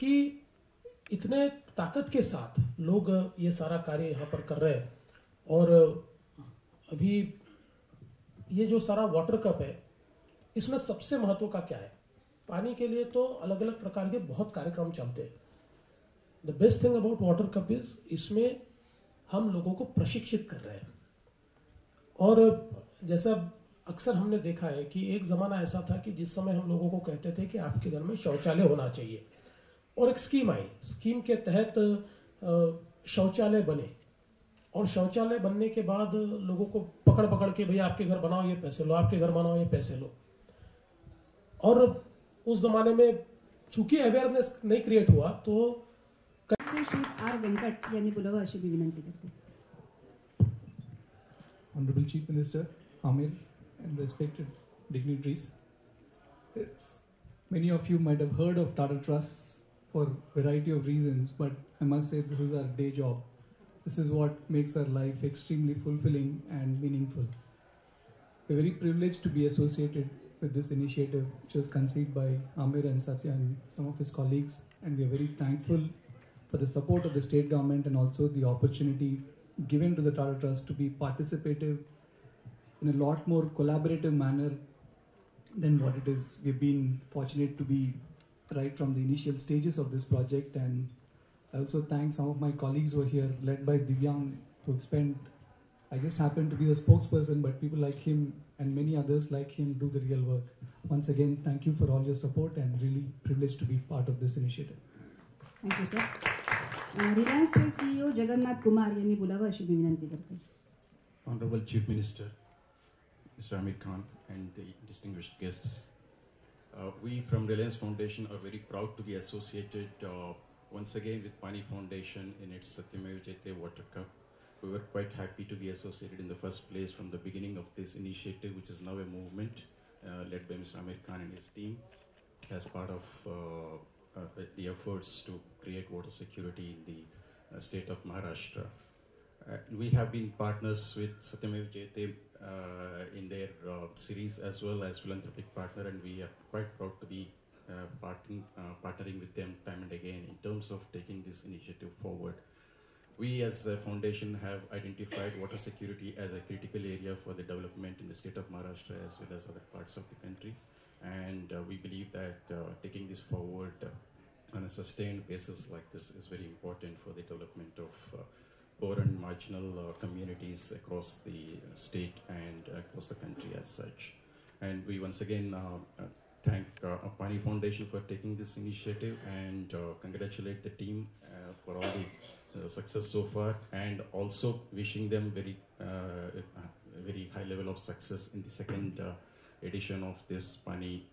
W: कि इतने ताकत के साथ लोग ये सारा कार्य यहाँ पर कर रहे हैं. और अभी ये जो सारा वाटर कप है इसमें सबसे महत्व का क्या है? पानी के लिए तो अलग अलग प्रकार के बहुत कार्यक्रम चलते हैं. The best thing about water cup is इसमें हम लोगों को प्रशिक्षित कर रहे हैं. और जैसा अक्सर हमने देखा है कि एक ज़माना ऐसा था कि जिस समय हम लोगों को कहते थे कि आपके घर में शौचालय होना चाहिए और एक स्कीम आई. स्कीम के तहत शौचालय बने और शौचालय बनने के बाद लोगों को पकड़ पकड़ के भैया आपके घर बनाओ ये पैसे लो, आपके घर बनाओ ये पैसे लो. और उस ज़माने में चूंकि अवेयरनेस नहीं क्रिएट हुआ तो
C: श्री आर वेंकट यांनी बोलावं अशी मी विनंती करते.
A: Honorable Chief Minister, Amir, and respected dignitaries. Many of you might have heard of Tata Trust for a variety of reasons, but I must say this is our day job. This is what makes our life extremely fulfilling and meaningful. We're very privileged to be associated with this initiative, which was conceived by Amir and Satya and some of his colleagues, and we are very thankful for the support of the state government and also the opportunity given to the Tata Trust to be participative in a lot more collaborative manner than what it is. We've been fortunate to be right from the initial stages of this project, and I also thank some of my colleagues who are here, led by Divyang, who've spent, I just happen to be the spokesperson, but people like him and many others like him do the real work. Once again, thank you for all your support and really privileged to be part of this initiative.
C: Thank you sir. रिलायन्सचे CEO जगन्नाथ कुमार यांनी बोलावं अशी मी विनंती करते.
D: Honorable Chief Minister, Mr. Amir Khan, and the distinguished guests. We from Reliance Foundation are very proud to be associated once again with Pani Foundation in its Satyamev Jayate Water Cup. We were quite happy to be associated in the first place from the beginning of this initiative, which is now a movement led by Mr. Amir Khan and his team as part of the efforts to create water security in the state of Maharashtra. We have been partners with Satyamev Jayate in their series as well as philanthropic partner, and we are quite proud to be partnering with them time and again in terms of taking this initiative forward. we as a foundation have identified water security as a critical area for the development in the state of Maharashtra as well as other parts of the country. And we believe that taking this forward on a sustained basis like this is very important for the development of poor and marginal communities across the state and across the country as such. And we once again thank Pani Foundation for taking this initiative and congratulate the team for all the success so far, and also wishing them very high level of success in the second edition of this Pani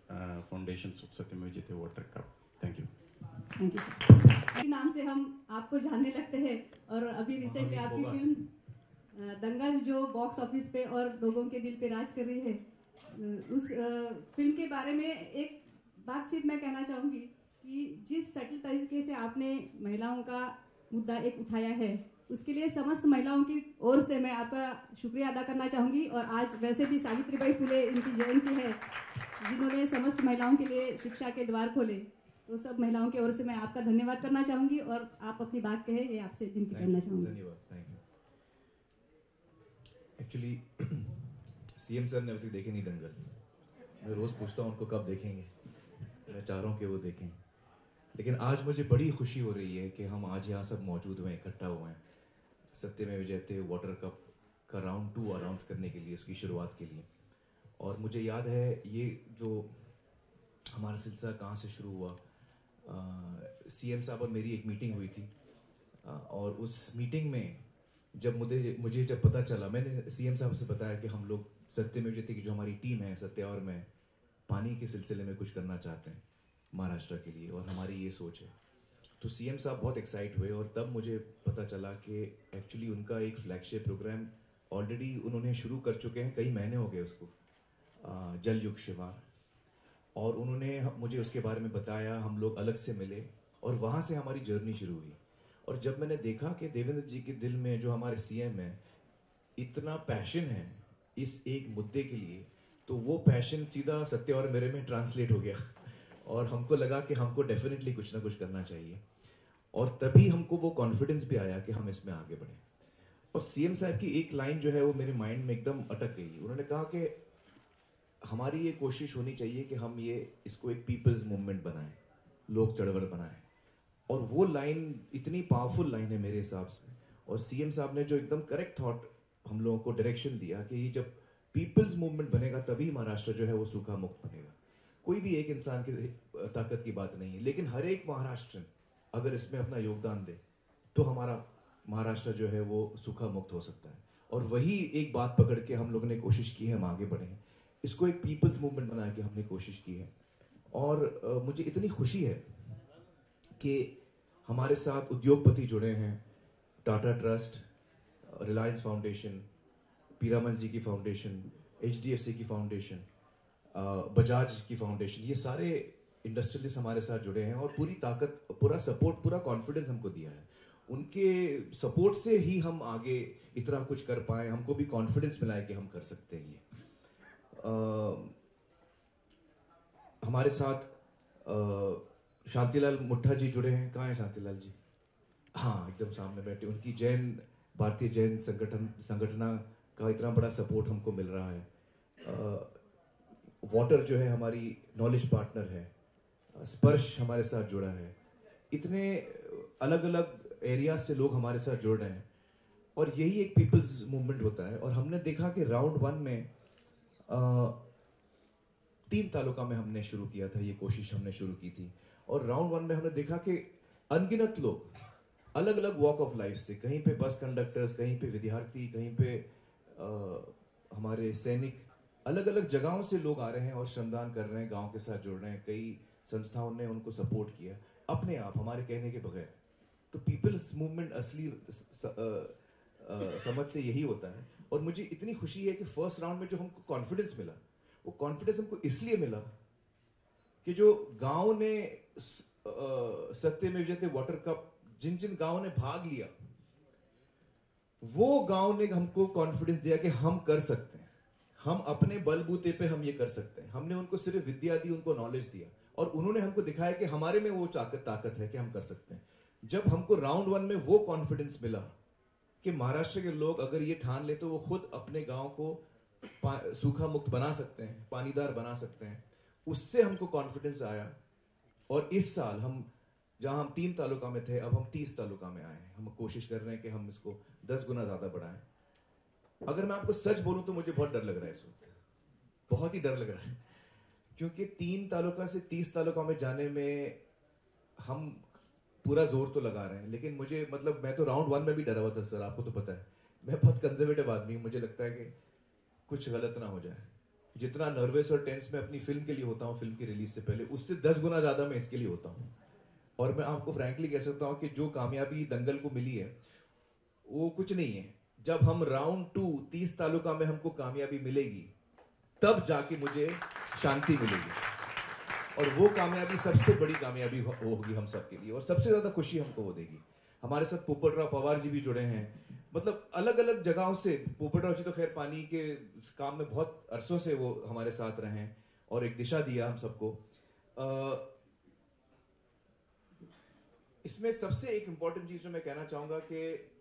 D: Foundation Satyameva Jayate Water Cup. Thank you.
C: Thank you sir. इसी नाम से हम आपको जानने लगते हैं और अभी रिसेंटली आपकी फिल्म दंगल जो बॉक्स ऑफिस पे और लोगों के दिल पे राज कर रही है, उस फिल्म के बारे में एक बात सिर्फ मैं कहना चाहूँगी कि जिस सटल तरीके से आपने महिलाओं का मुद्दा एक उठाया है, उसके लिए समस्त महिलाओं की ओर से मैं आपका शुक्रिया अदा करना चाहूँगी। और आज वैसे भी सावित्रीबाई फुले इनकी जयंती है, जिन्होंने समस्त महिलाओं के लिए शिक्षा के द्वार खोले, तो सब महिलाओं की ओर से मैं आपका धन्यवाद करना चाहूँगी और आप अपनी बात कहें, ये आपसे विनती करना चाहूँगी।
L: धन्यवाद, thank you. Actually CM sir ने अभी तक देखे नहीं दंगल। मैं रोज़ पूछता हूँ उनको कब देखेंगे, मैं चाह रहा हूँ कि वो देखें। लेकिन आज मुझे बड़ी खुशी हो रही है कि हम आज यहाँ सब मौजूद हुए हैं, इकट्ठा हुए हैं सत्यमेव जयते वाटर कप का राउंड 2 अनाउंस करने के लिए, उसकी शुरुआत के लिए। और मुझे याद है ये जो हमारा सिलसिला कहाँ से शुरू हुआ, सीएम साहब और मेरी एक मीटिंग हुई थी और उस मीटिंग में जब मुझे जब पता चला, मैंने सीएम साहब से बताया कि हम लोग सत्यमेव जयते की जो हमारी टीम है सत्य और मैं पानी के सिलसिले में कुछ करना चाहते हैं महाराष्ट्र के लिए और हमारी ये सोच है। तो सीएम साहब बहुत एक्साइट हुए और तब मुझे पता चला कि एक्चुअली उनका एक फ्लैगशिप प्रोग्राम ऑलरेडी उन्होंने शुरू कर चुके हैं, कई महीने हो गए उसको, जल युग शिवार। और उन्होंने मुझे उसके बारे में बताया, हम लोग अलग से मिले और वहाँ से हमारी जर्नी शुरू हुई। और जब मैंने देखा कि देवेंद्र जी के दिल में जो हमारे सीएम है इतना पैशन है इस एक मुद्दे के लिए, तो वो पैशन सीधा सत्य और मेरे में ट्रांसलेट हो गया और हमको लगा कि हमको डेफिनेटली कुछ ना कुछ करना चाहिए। और तभी हमको वो कॉन्फिडेंस भी आया कि हम इसमें आगे बढ़ें। और सीएम साहब की एक लाइन जो है वो मेरे माइंड में एकदम अटक गई। उन्होंने कहा कि हमारी ये कोशिश होनी चाहिए कि हम इसको एक पीपल्स मूवमेंट बनाएं, लोक चळवळ बनाएं। और वो लाइन इतनी पावरफुल लाइन है मेरे हिसाब से। और सीएम साहब ने जो एकदम करेक्ट थॉट हम लोगों को डायरेक्शन दिया कि ये जब पीपल्स मूवमेंट बनेगा तभी महाराष्ट्र जो है वो सूखा मुक्त बनेगा। कोई भी एक इंसान की ताकत की बात नहीं है, लेकिन हर एक महाराष्ट्रन अगर इसमें अपना योगदान दे तो हमारा महाराष्ट्र जो है वो सूखा मुक्त हो सकता है। और वही एक बात पकड़ के हम लोगों ने कोशिश की है, हम आगे बढ़े हैं, इसको एक पीपल्स मूवमेंट बना के हमने कोशिश की है। और मुझे इतनी खुशी है कि हमारे साथ उद्योगपति जुड़े हैं, टाटा ट्रस्ट, रिलायंस फाउंडेशन, पीरामल जी की फाउंडेशन, HDFC की फाउंडेशन, बजाज की फाउंडेशन, ये सारे इंडस्ट्रियलिस्ट हमारे साथ जुड़े हैं और पूरी ताकत, पूरा सपोर्ट, पूरा कॉन्फिडेंस हमको दिया है। उनके सपोर्ट से ही हम आगे इतना कुछ कर पाए, हमको भी कॉन्फिडेंस मिला है कि हम कर सकते हैं ये। हमारे साथ शांतिलाल मुट्ठा जी जुड़े हैं। कहाँ हैं शांतिलाल जी? हाँ, एकदम सामने बैठे। उनकी भारतीय जैन संगठना का इतना बड़ा सपोर्ट हमको मिल रहा है। वाटर जो है हमारी नॉलेज पार्टनर है, स्पर्श हमारे साथ जुड़ा है। इतने अलग अलग एरिया से लोग हमारे साथ जुड़ रहे हैं और यही एक पीपल्स मूवमेंट होता है। और हमने देखा कि राउंड 1 में 3 तालुका में हमने शुरू किया था, ये कोशिश हमने शुरू की थी। और राउंड 1 में हमने देखा कि अनगिनत लोग अलग अलग वॉक ऑफ लाइफ से, कहीं पे बस कंडक्टर्स, कहीं पे विद्यार्थी, कहीं पे हमारे सैनिक, अलग अलग जगहों से लोग आ रहे हैं और श्रमदान कर रहे हैं, गांव के साथ जुड़ रहे हैं। कई संस्थाओं ने उनको सपोर्ट किया अपने आप, हमारे कहने के बगैर। तो पीपल्स मूवमेंट असली समझ से यही होता है। और मुझे इतनी खुशी है कि फर्स्ट राउंड में जो हमको कॉन्फिडेंस मिला, वो कॉन्फिडेंस हमको इसलिए मिला कि जो गांव ने सत्यमेव जयते वाटर कप, जिन जिन गांव ने भाग लिया, वो गांव ने हमको कॉन्फिडेंस दिया कि हम कर सकते हैं, हम अपने बलबूते पे हम ये कर सकते हैं। हमने उनको सिर्फ विद्या दी, उनको नॉलेज दिया और उन्होंने हमको दिखाया कि हमारे में वो ताकत है कि हम कर सकते हैं। जब हमको राउंड 1 में वो कॉन्फिडेंस मिला कि महाराष्ट्र के लोग अगर ये ठान ले तो वो खुद अपने गांव को सूखा मुक्त बना सकते हैं, पानीदार बना सकते हैं, उससे हमको कॉन्फिडेंस आया। और इस साल हम जहां हम 3 तालुका में थे, अब हम 30 तालुका में आए हैं। हम कोशिश कर रहे हैं कि हम इसको 10 गुना ज्यादा बढ़ाएं। अगर मैं आपको सच बोलूं तो मुझे बहुत डर लग रहा है इस वक्त, बहुत ही डर लग रहा है, क्योंकि 3 तालुका से 30 तालुका में जाने में हम पूरा जोर तो लगा रहे हैं, लेकिन मुझे मतलब मैं तो राउंड 1 में भी डरा हुआ था सर, आपको तो पता है। मैं बहुत कंजर्वेटिव आदमी हूँ, मुझे लगता है कि कुछ गलत ना हो जाए। जितना नर्वस और टेंस मैं अपनी फिल्म के लिए होता हूँ, फिल्म की रिलीज से पहले, उससे 10 गुना ज्यादा मैं इसके लिए होता हूँ। और मैं आपको फ्रैंकली कह सकता हूँ कि जो कामयाबी दंगल को मिली है वो कुछ नहीं है। जब हम राउंड 2 30 तालुका में हमको कामयाबी मिलेगी, तब जाके मुझे शांति मिलेगी, और वो कामयाबी सबसे बड़ी कामयाबी होगी हम सब के लिए, और सबसे ज्यादा खुशी हमको वो देगी। हमारे साथ पोपटराव पवार जी भी जुड़े हैं, मतलब अलग अलग जगहों से। पोपटराव जी तो खैर पानी के काम में बहुत अरसों से वो हमारे साथ रहे हैं और एक दिशा दिया हम सबको। इसमें सबसे एक इंपॉर्टेंट चीज जो मैं कहना चाहूंगा कि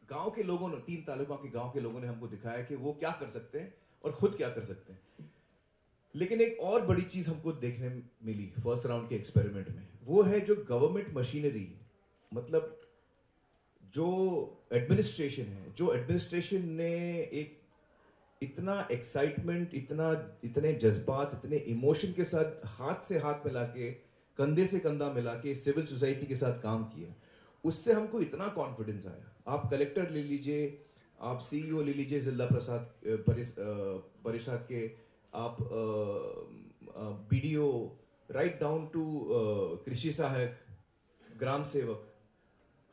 L: गांव के लोगों ने, 3 तालुकों के गांव के लोगों ने हमको दिखाया कि वो क्या कर सकते हैं और खुद क्या कर सकते हैं। लेकिन एक और बड़ी चीज हमको देखने मिली फर्स्ट राउंड के एक्सपेरिमेंट में, वो है जो गवर्नमेंट मशीनरी, मतलब जो एडमिनिस्ट्रेशन है, जो एडमिनिस्ट्रेशन ने एक इतना एक्साइटमेंट, इतने जज्बात, इतने इमोशन के साथ हाथ से हाथ मिला के, कंधे से कंधा मिला के सिविल सोसाइटी के साथ काम किया, उससे हमको इतना कॉन्फिडेंस आया। आप कलेक्टर ले लीजिए, आप सीईओ ले लीजिए जिला परिषद के, आप बीडीओ, राइट डाउन टू कृषि सहायक, ग्राम सेवक,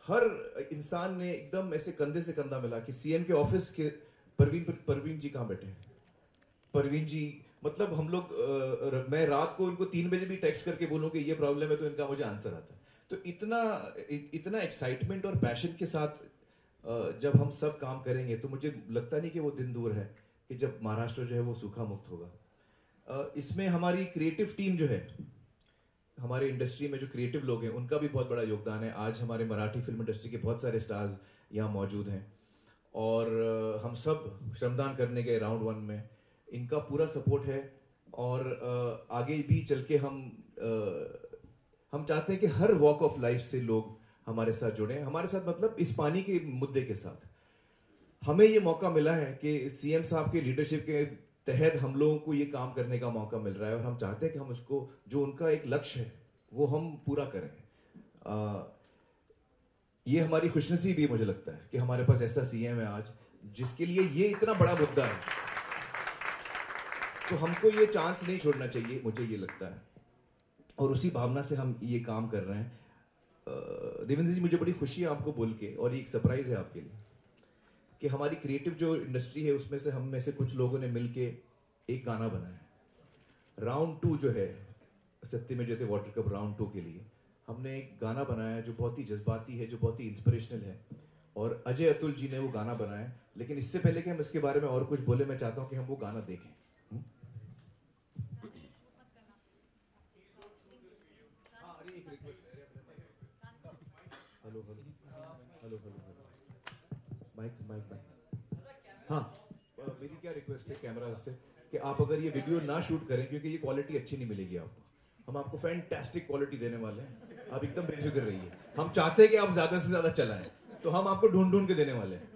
L: हर इंसान ने एकदम ऐसे कंधे से कंधा मिला कि सीएम के ऑफिस के परवीन जी कहाँ बैठे हैं, परवीन जी, मतलब हम लोग मैं रात को इनको 3 बजे भी टेक्स्ट करके बोलूं कि ये प्रॉब्लम है तो इनका मुझे आंसर आता है। तो इतना एक्साइटमेंट और पैशन के साथ जब हम सब काम करेंगे तो मुझे लगता नहीं कि वो दिन दूर है कि जब महाराष्ट्र जो है वो सूखा मुक्त होगा। इसमें हमारी क्रिएटिव टीम जो है, हमारे इंडस्ट्री में जो क्रिएटिव लोग हैं, उनका भी बहुत बड़ा योगदान है। आज हमारे मराठी फिल्म इंडस्ट्री के बहुत सारे स्टार्स यहाँ मौजूद हैं, और हम सब श्रमदान करने गए राउंड 1 में, इनका पूरा सपोर्ट है। और आगे भी चल के हम चाहते हैं कि हर वॉक ऑफ लाइफ से लोग हमारे साथ जुड़े, हमारे साथ मतलब इस पानी के मुद्दे के साथ। हमें ये मौका मिला है कि सीएम साहब के लीडरशिप के तहत हम लोगों को ये काम करने का मौका मिल रहा है, और हम चाहते हैं कि हम उसको, जो उनका एक लक्ष्य है वो हम पूरा करें। ये हमारी खुशनसीबी मुझे लगता है कि हमारे पास ऐसा सीएम है आज जिसके लिए ये इतना बड़ा मुद्दा है, तो हमको ये चांस नहीं छोड़ना चाहिए, मुझे ये लगता है, और उसी भावना से हम ये काम कर रहे हैं। देवेंद्र जी, मुझे बड़ी खुशी है आपको बोल के, और ये एक सरप्राइज है आपके लिए कि हमारी क्रिएटिव जो इंडस्ट्री है उसमें से हम में से कुछ लोगों ने मिलके एक गाना बनाया। राउंड 2 जो है, सत्य में जो थे वाटर कप राउंड 2 के लिए हमने एक गाना बनाया जो बहुत ही जज्बाती है, जो बहुत ही इंस्पिरेशनल है, और अजय अतुल जी ने वो गाना बनाया। लेकिन इससे पहले कि हम इसके बारे में और कुछ बोले, मैं चाहता हूँ कि हम वो गाना देखें। Hello mic. हाँ, मेरी क्या रिक्वेस्ट है कैमरा से कि आप अगर ये वीडियो ना शूट करें, क्योंकि ये क्वालिटी अच्छी नहीं मिलेगी आपको। हम आपको फैंटास्टिक क्वालिटी देने वाले हैं, आप एकदम बेफिक्र रहिए। हम चाहते हैं कि आप ज्यादा से ज्यादा चलाएं, तो हम आपको ढूंढ के देने वाले हैं,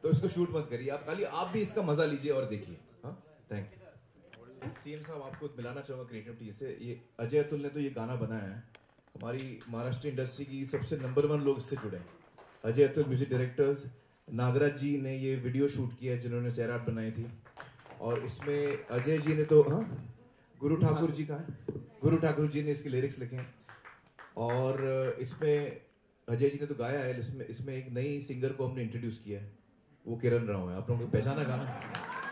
L: तो इसको शूट मत करिए, आप खाली आप भी इसका मजा लीजिए और देखिए। हाँ, थैंक यू। सीएम साहब, आपको मिलाना चाहूंगा क्रिएटिविटी से। ये अजय अतुल ने तो ये गाना बनाया है, हमारी महाराष्ट्र इंडस्ट्री की सबसे नंबर 1 लोग इससे जुड़े हैं। अजय अतुल म्यूजिक डायरेक्टर्स, नागराज जी ने ये वीडियो शूट किया है जिन्होंने सैराट बनाई थी, और इसमें अजय जी ने तो, हाँ, गुरु ठाकुर जी का है, गुरु ठाकुर जी ने इसके लिरिक्स लिखे हैं, और इसमें अजय जी ने तो गाया है। इसमें एक नई सिंगर को हमने इंट्रोड्यूस किया है, वो किरण राव है। आप लोगों को पहचाना गाना?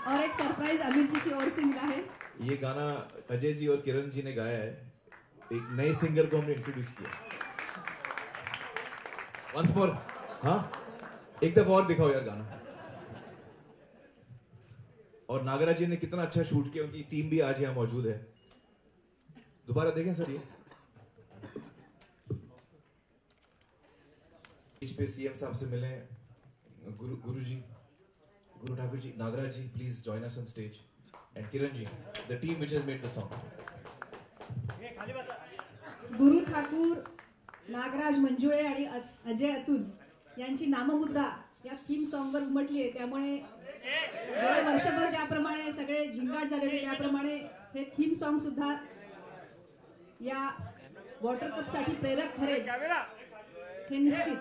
C: और एक सरप्राइज अमीर जी की ओर से मिला है।
L: ये गाना अजय जी और किरण जी ने गाया है, एक नए सिंगर को हमने इंट्रोड्यूस किया। वंस मोर, हाँ, एक दफा और दिखाओ यार गाना। और नागराज जी ने कितना अच्छा शूट किया, उनकी टीम भी आज यहाँ मौजूद है। दोबारा देखें सर ये। पे सीएम साहब से मिले, गुरु ठाकुर जी, नागराज जी, please join us on stage, and Kiran ji, the team which has made the song.
C: गुरु ठाकूर, नागराज मंजुळे आणि अजय अतुल यांची नाममुद्रा या थीम सॉन्गवर उमटली आहे. त्यामुळे गेल्या वर्षभर ज्याप्रमाणे सगळे झिंगाट झाले होते त्याप्रमाणे हे थीम सॉन्ग सुद्धा या वॉटर कप साठी प्रेरक ठरेल हे निश्चित.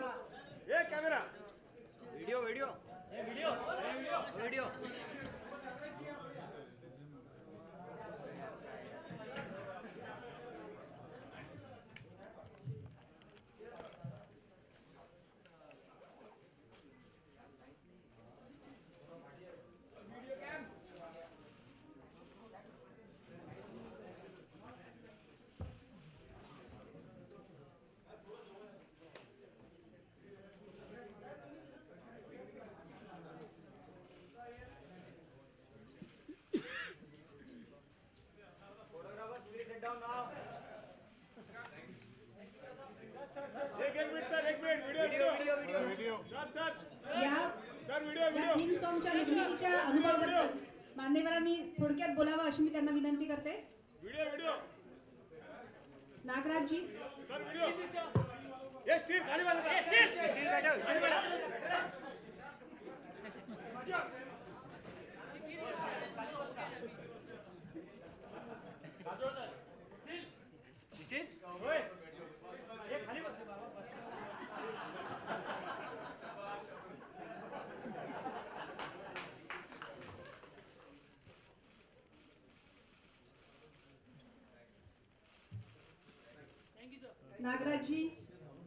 C: या थीम सॉन्गच्या निर्मितीच्या अनुभवाबद्दल मान्यवरांनी थोडक्यात बोलावं अशी मी त्यांना विनंती करते. नागराज जी. नागराजजी,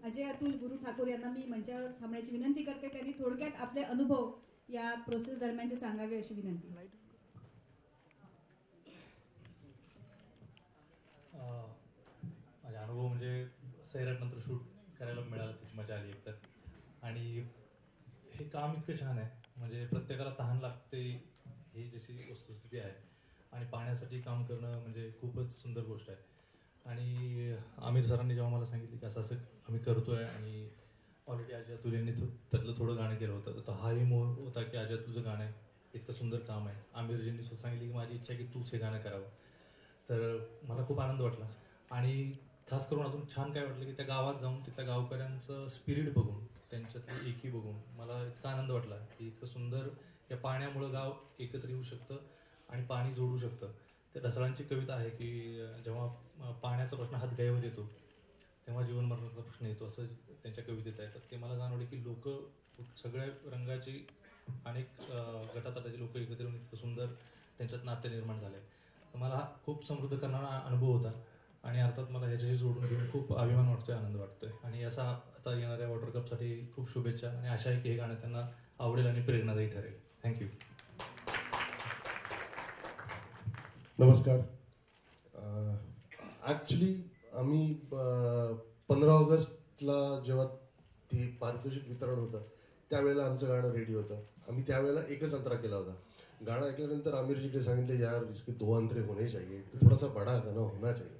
C: अजय अतुल, गुरु ठाकूर यांना मी मंचावर थांबण्याची विनंती करते. त्यांनी थोडक्यात आपले अनुभव या प्रोसेस दरम्यानचे सांगावे अशी विनंती.
V: माझे अनुभव म्हणजे सैराटनंतर शूट करायला मिळालं त्याची मजा आली एकतर. आणि हे काम इतकं छान आहे म्हणजे प्रत्येकाला तहान लागते ही जशी वस्तुस्थिती आहे आणि पाण्यासाठी काम करणं म्हणजे खूपच सुंदर गोष्ट आहे. आणि आमिर सरांनी जेव्हा मला सांगितलं की असं असं आम्ही करतोय आणि ऑलरेडी अजय अतुल यांनी त्यातलं थोडं गाणं केलं होतं तर हाही मोह होता की अजय तुझं गाणं आहे, इतकं सुंदर काम आहे. आमिरजींनी सांगितलं की माझी इच्छा आहे की तूच हे गाणं करावं. तर मला खूप आनंद वाटला. आणि खास करून अजून छान काय वाटलं की त्या गावात जाऊन तिथल्या गावकऱ्यांचं स्पिरिट बघून त्यांच्यातली एकी बघून मला इतका आनंद वाटला की इतकं सुंदर या पाण्यामुळं गाव एकत्र येऊ शकतं आणि पाणी जोडू शकतं. त्या ढसाळांची कविता आहे की जेव्हा पाण्याचा प्रश्न हातगाईवर येतो तेव्हा जीवन मरणाचा प्रश्न येतो असं त्यांच्या कवितेत आहे. तर ते मला जाणवले की लोक सगळ्या रंगाची अनेक गटातटाचे लोक एकत्र येऊन इतकं सुंदर त्यांच्यात नाते निर्माण झाले. मला हा खूप समृद्ध करणारा अनुभव होता आणि अर्थात मला ह्याच्याशी जोडून घेऊन खूप अभिमान वाटतोय, आनंद वाटतोय. आणि असा आता येणाऱ्या वॉटर कपसाठी खूप शुभेच्छा आणि आशा आहे की हे गाणं त्यांना आवडेल आणि प्रेरणादायी ठरेल. थँक्यू.
U: नमस्कार. ॲक्च्युली आम्ही 15 ऑगस्टला जेव्हा ते पारितोषिक वितरण होतं त्यावेळेला आमचं गाणं रेडी होतं. आम्ही त्यावेळेला एकच अंतरा केला होता. गाणं ऐकल्यानंतर आमिरजी ने सांगितले यार इसके 2 अंतरे होने चाहिए, तो थोड़ा सा बड़ा गाणं होना चाहिए.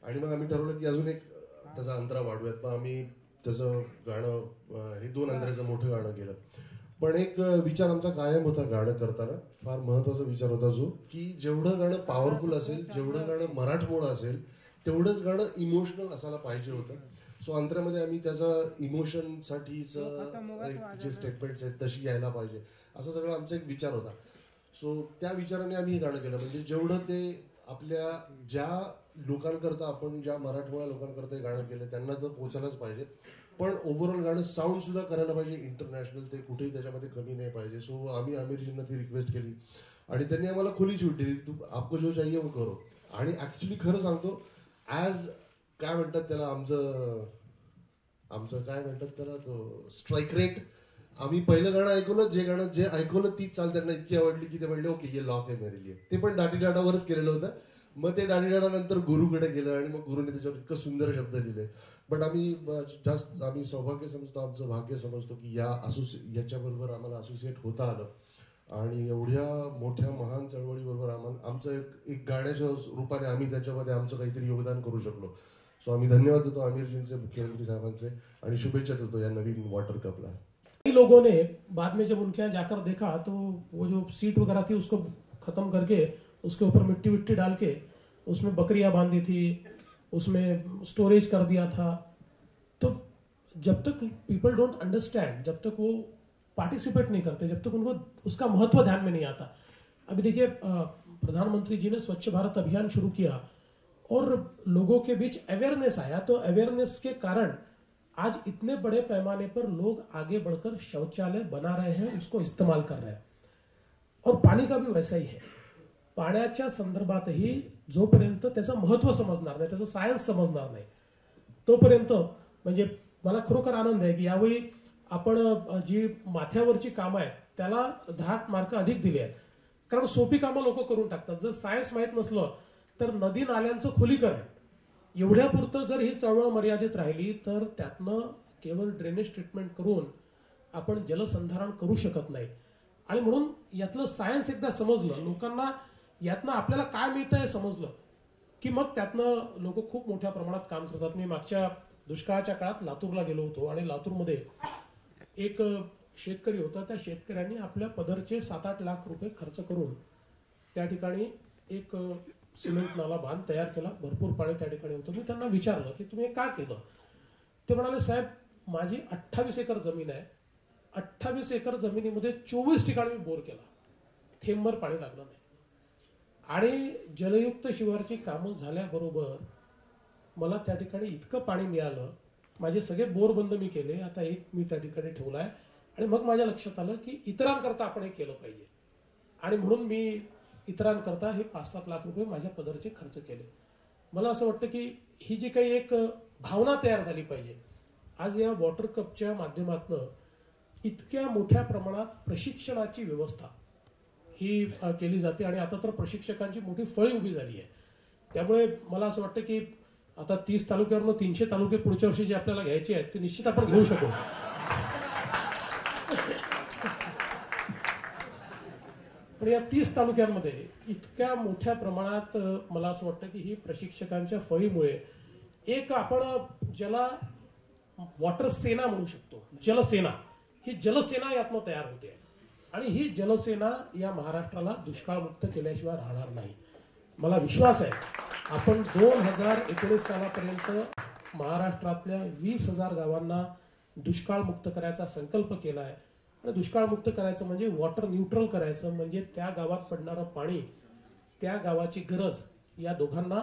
U: आणि मग आम्ही ठरवलं की अजून एक त्याचा अंतरा वाढूयात. मग आम्ही त्याचं गाणं हे 2 अंतराचं मोठं गाणं केलं. पण एक विचार आमचा कायम होता गाणं करताना, फार महत्त्वाचा विचार होता जो की जेवढं गाणं पॉवरफुल असेल, जेवढं गाणं मराठमोळं असेल तेवढंच गाणं इमोशनल असायला पाहिजे होतं. सो अंतरामध्ये आम्ही त्याचा इमोशनसाठीचं जे स्टेटमेंट्स आहेत तशी यायला पाहिजे असं सगळं आमचा एक विचार होता. सो त्या विचाराने आम्ही हे गाणं केलं. म्हणजे जेवढं ते आपल्या ज्या लोकांकरता आपण ज्या मराठमोळ्या लोकांकरता हे गाणं केलं त्यांना तर पोचायलाच पाहिजे, पण ओव्हरऑल गाणं साऊंड सुद्धा करायला पाहिजे इंटरनॅशनल, ते कुठेही त्याच्यामध्ये कमी नाही पाहिजे. सो आम्ही आमिरजींना ती रिक्वेस्ट केली आणि त्यांनी आम्हाला खुली छूट दिली, तू आपको जो चाहिए वो करो. आणि ॲक्च्युली खरं सांगतो ॲज काय म्हणतात त्याला आमचं काय म्हणतात त्याला तो स्ट्राईक रेट. आम्ही पहिलं गाणं ऐकवलं, जे ऐकवलं तीच चाल त्यांना इतकी आवडली की ते म्हणले ओके ये लॉक आहे मेरे लिए. ते पण डाडीडाडावरच केलेलं होतं. मग ते डाडीडाडानंतर गुरुकडे गेलं आणि मग गुरुने त्याच्यावर इतकं सुंदर शब्द लिहिले. बट आम्ही सौभाग्य समजतो, आमचं भाग्य समजतो की याच्याबरोबर आम्हाला असोसिएट होता आलं आणि एवढ्या मोठ्या महान चळवळीबरोबर आम्हाला आमचं एक गाण्याच्या रूपाने आम्ही त्याच्यामध्ये आमचं काहीतरी योगदान करू शकलो. सो आम्ही धन्यवाद देतो आमिरजींचे, मुख्यमंत्री साहेबांचे, आणि शुभेच्छा देतो या नवीन वॉटर कपला.
W: कई लोगों ने बाद में जब उनके यहाँ जाकर देखा तो वो जो सीट वगैरह थी उसको ख़त्म करके उसके ऊपर मिट्टी विट्टी डाल के उसमें बकरियां बांधी थी, उसमें स्टोरेज कर दिया था. तो जब तक पीपल डोंट अंडरस्टैंड, जब तक वो पार्टिसिपेट नहीं करते, जब तक उनको उसका महत्व ध्यान में नहीं आता. अभी देखिए प्रधानमंत्री जी ने स्वच्छ भारत अभियान शुरू किया और लोगों के बीच अवेयरनेस आया, तो अवेयरनेस के कारण आज इतने बड़े पैमाने पर लोग आगे बढ़कर शौचालय बना रहे हैं, उसको इस्तेमाल कर रहे हैं. और पाणी का भी वैसा ही है. पाण्याच्या संदर्भातही जोपर्यंत त्याचं महत्त्व समजणार नाही, त्याचं सायन्स समजणार नाही, तोपर्यंत म्हणजे मला खरोखर आनंद आहे की यावेळी आपण जी माथ्यावरची कामं आहेत त्याला 10 मार्क अधिक दिले आहेत. कारण सोपी कामं लोक करून टाकतात. जर सायन्स माहीत नसलं तर नदी नाल्यांचं खोलीकरण एवढ्यापुरतं जर ही चळवळ मर्यादित राहिली तर त्यातनं केवळ ड्रेनेज ट्रीटमेंट करून आपण जलसंधारण करू शकत नाही. आणि म्हणून यातलं सायन्स एकदा समजलं, लोकांना यातनं आपल्याला काय मिळतं हे समजलं की मग त्यातनं लोक खूप मोठ्या प्रमाणात काम करतात. मी मागच्या दुष्काळाच्या काळात लातूरला गेलो होतो आणि लातूरमध्ये एक शेतकरी होता. त्या शेतकऱ्यांनी आपल्या पदरचे 7-8 लाख रुपये खर्च करून त्या ठिकाणी एक सिमेंट नाला बांध तयार केला. भरपूर पाणी त्या ठिकाणी होतं. मी त्यांना विचारलं की तुम्ही हे का केलं. ते म्हणाले, साहेब माझी 28 एकर जमीन आहे, 28 एकर जमिनीमध्ये 24 ठिकाणी मी बोर केला, थेंबभर पाणी लागलं नाही. आणि जलयुक्त शिवारची कामं झाल्याबरोबर मला त्या ठिकाणी इतकं पाणी मिळालं, माझे सगळे बोर बंद मी केले, आता एक मी त्या ठिकाणी ठेवला आहे. आणि मग माझ्या लक्षात आलं की इतरांकरता आपण हे केलं पाहिजे. आणि म्हणून मी इतरांकरता हे 5-7 लाख रुपये माझ्या पदरचे खर्च केले. मला असं वाटतं की ही जी काही एक भावना तयार झाली पाहिजे. आज या वॉटर कपच्या माध्यमातून इतक्या मोठ्या प्रमाणात प्रशिक्षणाची व्यवस्था ही केली जाते आणि आता तर प्रशिक्षकांची मोठी फळी उभी झाली आहे. त्यामुळे मला असं वाटतं की आता 30 तालुक्यावरनं 300 तालुके पुढच्या वर्षी जे आपल्याला घ्यायचे आहेत ते निश्चित आपण घेऊ शकू. पण या 30 तालुक्यांमध्ये इतक्या मोठ्या प्रमाणात मला असं वाटतं की ही प्रशिक्षकांच्या फळीमुळे एक आपण ज्याला वॉटर सेना म्हणू शकतो, जलसेना, ही जलसेना यातनं तयार होते. आणि ही जलसेना या महाराष्ट्राला दुष्काळमुक्त केल्याशिवाय राहणार नाही. मला विश्वास आहे आपण 2019 सालापर्यंत महाराष्ट्रातल्या 20,000 गावांना दुष्काळमुक्त करायचा संकल्प केला आहे. आणि दुष्काळमुक्त करायचं म्हणजे वॉटर न्यूट्रल करायचं, म्हणजे त्या गावात पडणारं पाणी, त्या गावाची गरज या दोघांना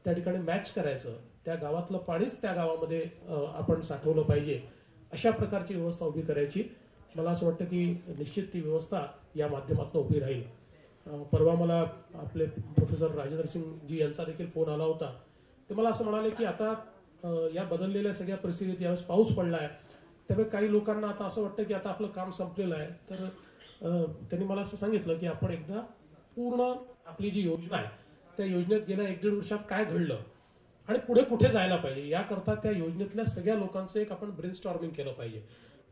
W: त्या ठिकाणी मॅच करायचं. त्या गावातलं पाणीच त्या गावामध्ये आपण साठवलं पाहिजे, अशा प्रकारची व्यवस्था उभी करायची. मला असं वाटतं की निश्चित ती व्यवस्था या माध्यमातून उभी राहील. परवा मला आपले प्रोफेसर राजेंद्र सिंग जी यांचा देखील फोन आला होता. ते मला असं म्हणाले की आता या बदललेल्या सगळ्या परिस्थितीत यावेळेस पाऊस पडला आहे, त्यामुळे काही लोकांना आता असं वाटतं की आता आपलं काम संपलेलं आहे. तर त्यांनी मला असं सांगितलं की आपण एकदा पूर्ण आपली जी योजना आहे त्या योजनेत गेल्या 1-1.5 वर्षात काय घडलं आणि पुढे कुठे जायला पाहिजे याकरता त्या योजनेतल्या सगळ्या लोकांचं एक आपण ब्रेनस्टॉर्मिंग केलं पाहिजे.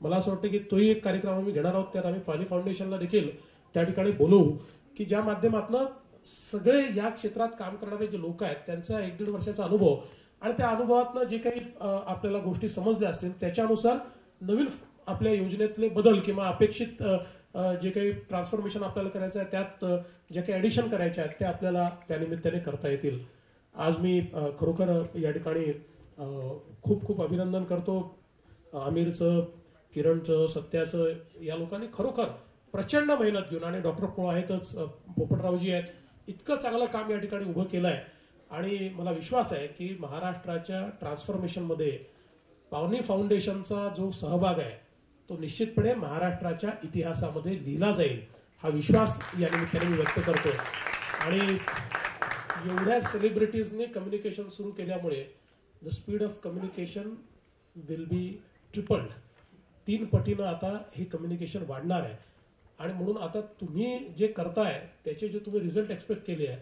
W: मला असं वाटतं की तोही एक कार्यक्रम आम्ही घेणार आहोत. त्यात आम्ही पाणी फाउंडेशनला देखील त्या ठिकाणी बोलवू की ज्या माध्यमातून सगळे या क्षेत्रात काम करणारे जे लोक आहेत त्यांचा 1-1.5 वर्षाचा अनुभव आणि त्या अनुभवातनं जे काही आपल्याला गोष्टी समजल्या असतील त्याच्यानुसार नवीन आपल्या योजनेतले बदल किंवा अपेक्षित जे काही ट्रान्सफॉर्मेशन आपल्याला करायचं आहे त्यात जे काही ॲडिशन करायचे आहेत ते आपल्याला त्यानिमित्ताने करता येतील. आज मी खरोखर या ठिकाणी खूप खूप अभिनंदन करतो आमिरचं, किरणचं, सत्याचं. या लोकांनी खरोखर प्रचंड मेहनत घेऊन, आणि डॉक्टर पोळ आहेतच, पोपटरावजी आहेत, इतकं चांगलं काम या ठिकाणी उभं केलं आहे. आणि मला विश्वास आहे की महाराष्ट्राच्या ट्रान्सफॉर्मेशनमध्ये पावनी फाउंडेशनचा जो सहभाग आहे तो निश्चितपणे महाराष्ट्राच्या इतिहासामध्ये लिहिला जाईल, हा विश्वास या निमित्ताने मी व्यक्त करतो. आणि एवढ्या सेलिब्रिटीजने कम्युनिकेशन सुरू केल्यामुळे the speed of communication will be tripled. 3 पटीनं आता हे कम्युनिकेशन वाढणार आहे. आणि म्हणून आता तुम्ही जे करताय त्याचे जे तुम्ही रिझल्ट एक्सपेक्ट केले आहे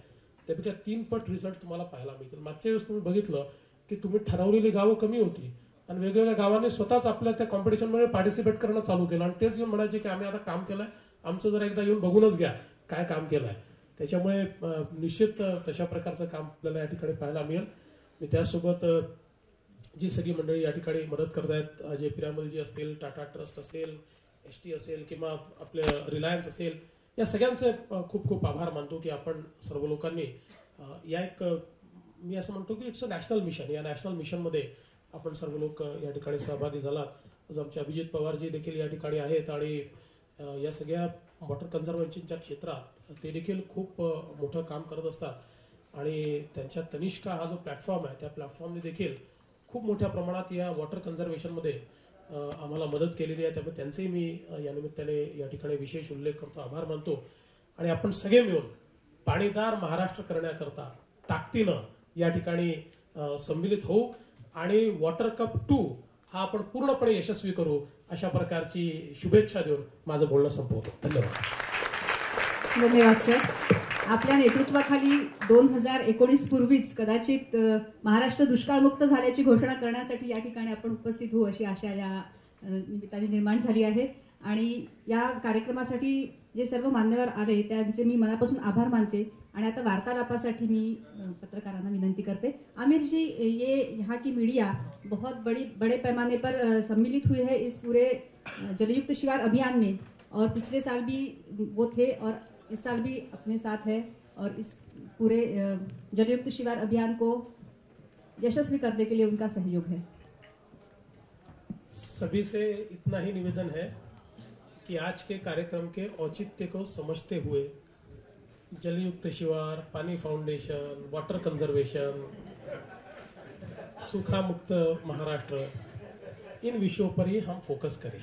W: त्यापेक्षा 3 पट रिझल्ट तुम्हाला पाहायला मिळतील. मागच्या वेळेस तुम्ही बघितलं की तुम्ही ठरवलेली गावं कमी होती आणि वेगवेगळ्या गावांनी स्वतःच आपल्या त्या कॉम्पिटिशनमध्ये पार्टिसिपेट करणं चालू केलं आणि तेच येऊन म्हणायचे की आम्ही आता काम केलं आहे, आमचं जरा एकदा येऊन बघूनच घ्या काय काम केलं आहे. त्याच्यामुळे निश्चित तशा प्रकारचं काम आपल्याला या ठिकाणी पाहायला मिळेल. मी त्यासोबत जी सगळी मंडळी या ठिकाणी मदत करत आहेत, अजय पिरामलजी असतील, टाटा ट्रस्ट असेल, ST असेल किंवा आपल्या रिलायन्स असेल, या सगळ्यांचे खूप खूप आभार मानतो की आपण सर्व लोकांनी या एक मी असं म्हणतो की इट्स अ नॅशनल मिशन, या नॅशनल मिशनमध्ये आपण सर्व लोक या ठिकाणी सहभागी झालात. आज आमचे अभिजित पवारजी देखील या ठिकाणी आहेत आणि या सगळ्या वॉटर कन्झर्वेशनच्या क्षेत्रात ते देखील खूप मोठं काम करत असतात आणि त्यांच्या तनिष्का हा जो प्लॅटफॉर्म आहे त्या प्लॅटफॉर्मने देखील खूप मोठ्या प्रमाणात या वॉटर कन्झर्वेशनमध्ये आम्हाला मदत केलेली आहे. त्यामुळे त्यांचेही मी या निमित्ताने या ठिकाणी विशेष उल्लेख करतो, आभार मानतो. आणि आपण सगळे मिळून पाणीदार महाराष्ट्र करण्याकरता ताकदीनं या ठिकाणी सम्मिलित होऊ आणि वॉटर कप 2 हा आपण पूर्णपणे यशस्वी करू, अशा प्रकारची शुभेच्छा देऊन माझं बोलणं संपवतो. धन्यवाद.
C: धन्यवाद सर. आपल्या नेतृत्वाखाली 2019 पूर्वीच कदाचित महाराष्ट्र दुष्काळमुक्त झाल्याची घोषणा करण्यासाठी या ठिकाणी आपण उपस्थित होऊ अशी आशा या निमित्ताने निर्माण झाली आहे. आणि या कार्यक्रमासाठी जे सर्व मान्यवर आले त्यांचे मी मनापासून आभार मानते. आणि आता वार्तालापासाठी मी पत्रकारांना विनंती करते. आमिर जी, ये यहाँ की मीडिया बहुत बड़े पैमाने पर सम्मिलित हुई है इस पूरे जलयुक्त शिवार अभियान में, और पिछले साल भी वो थे और इस साल भी अपने साथ है, और इस पूरे जलयुक्त शिवार अभियान को यशस्वी करने के लिए उनका सहयोग है.
W: सभी से इतना ही निवेदन है कि आज के कार्यक्रम के औचित्य को समझते हुए जलयुक्त शिवार, पानी फाउंडेशन, वाटर कंजर्वेशन, सूखा मुक्त महाराष्ट्र, इन विषयों पर ही हम फोकस करें.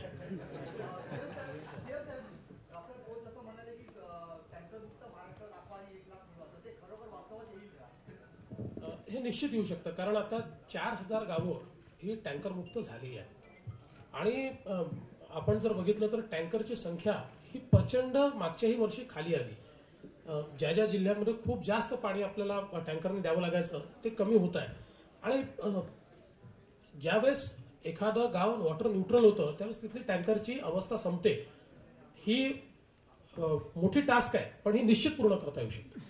W: हे निश्चित येऊ शकतं, कारण आता 4000 गावं ही टँकर मुक्त झाली आहे. आणि आपण जर बघितलं तर टँकरची संख्या ही प्रचंड मागच्याही वर्षी खाली आली. ज्या ज्या जिल्ह्यांमध्ये खूप जास्त पाणी आपल्याला टँकरने द्यावं लागायचं ते कमी होत आहे. आणि ज्यावेळेस एखादं गाव वॉटर न्यूट्रल होतं त्यावेळेस तिथली टँकरची अवस्था संपते. ही मोठी टास्क आहे, पण ही निश्चित पूर्ण करता येऊ शकते.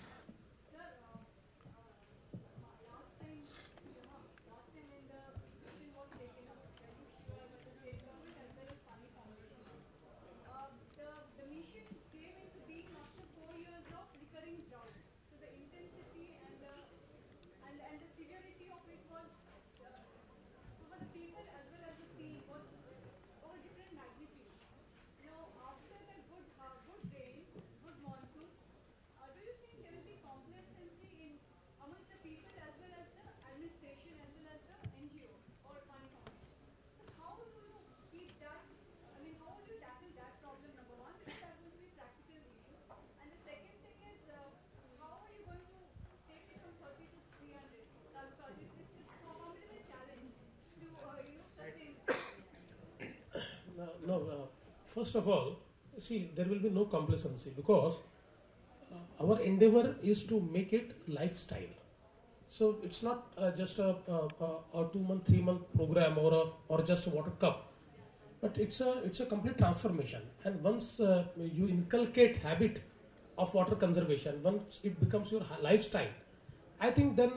W: First of all, see, there will be no complacency because our endeavor is to make it lifestyle. So it's not just a 2-month, 3-month program or just a water cup, but it's a complete transformation. And once you inculcate habit of water conservation, once it becomes your lifestyle, I think then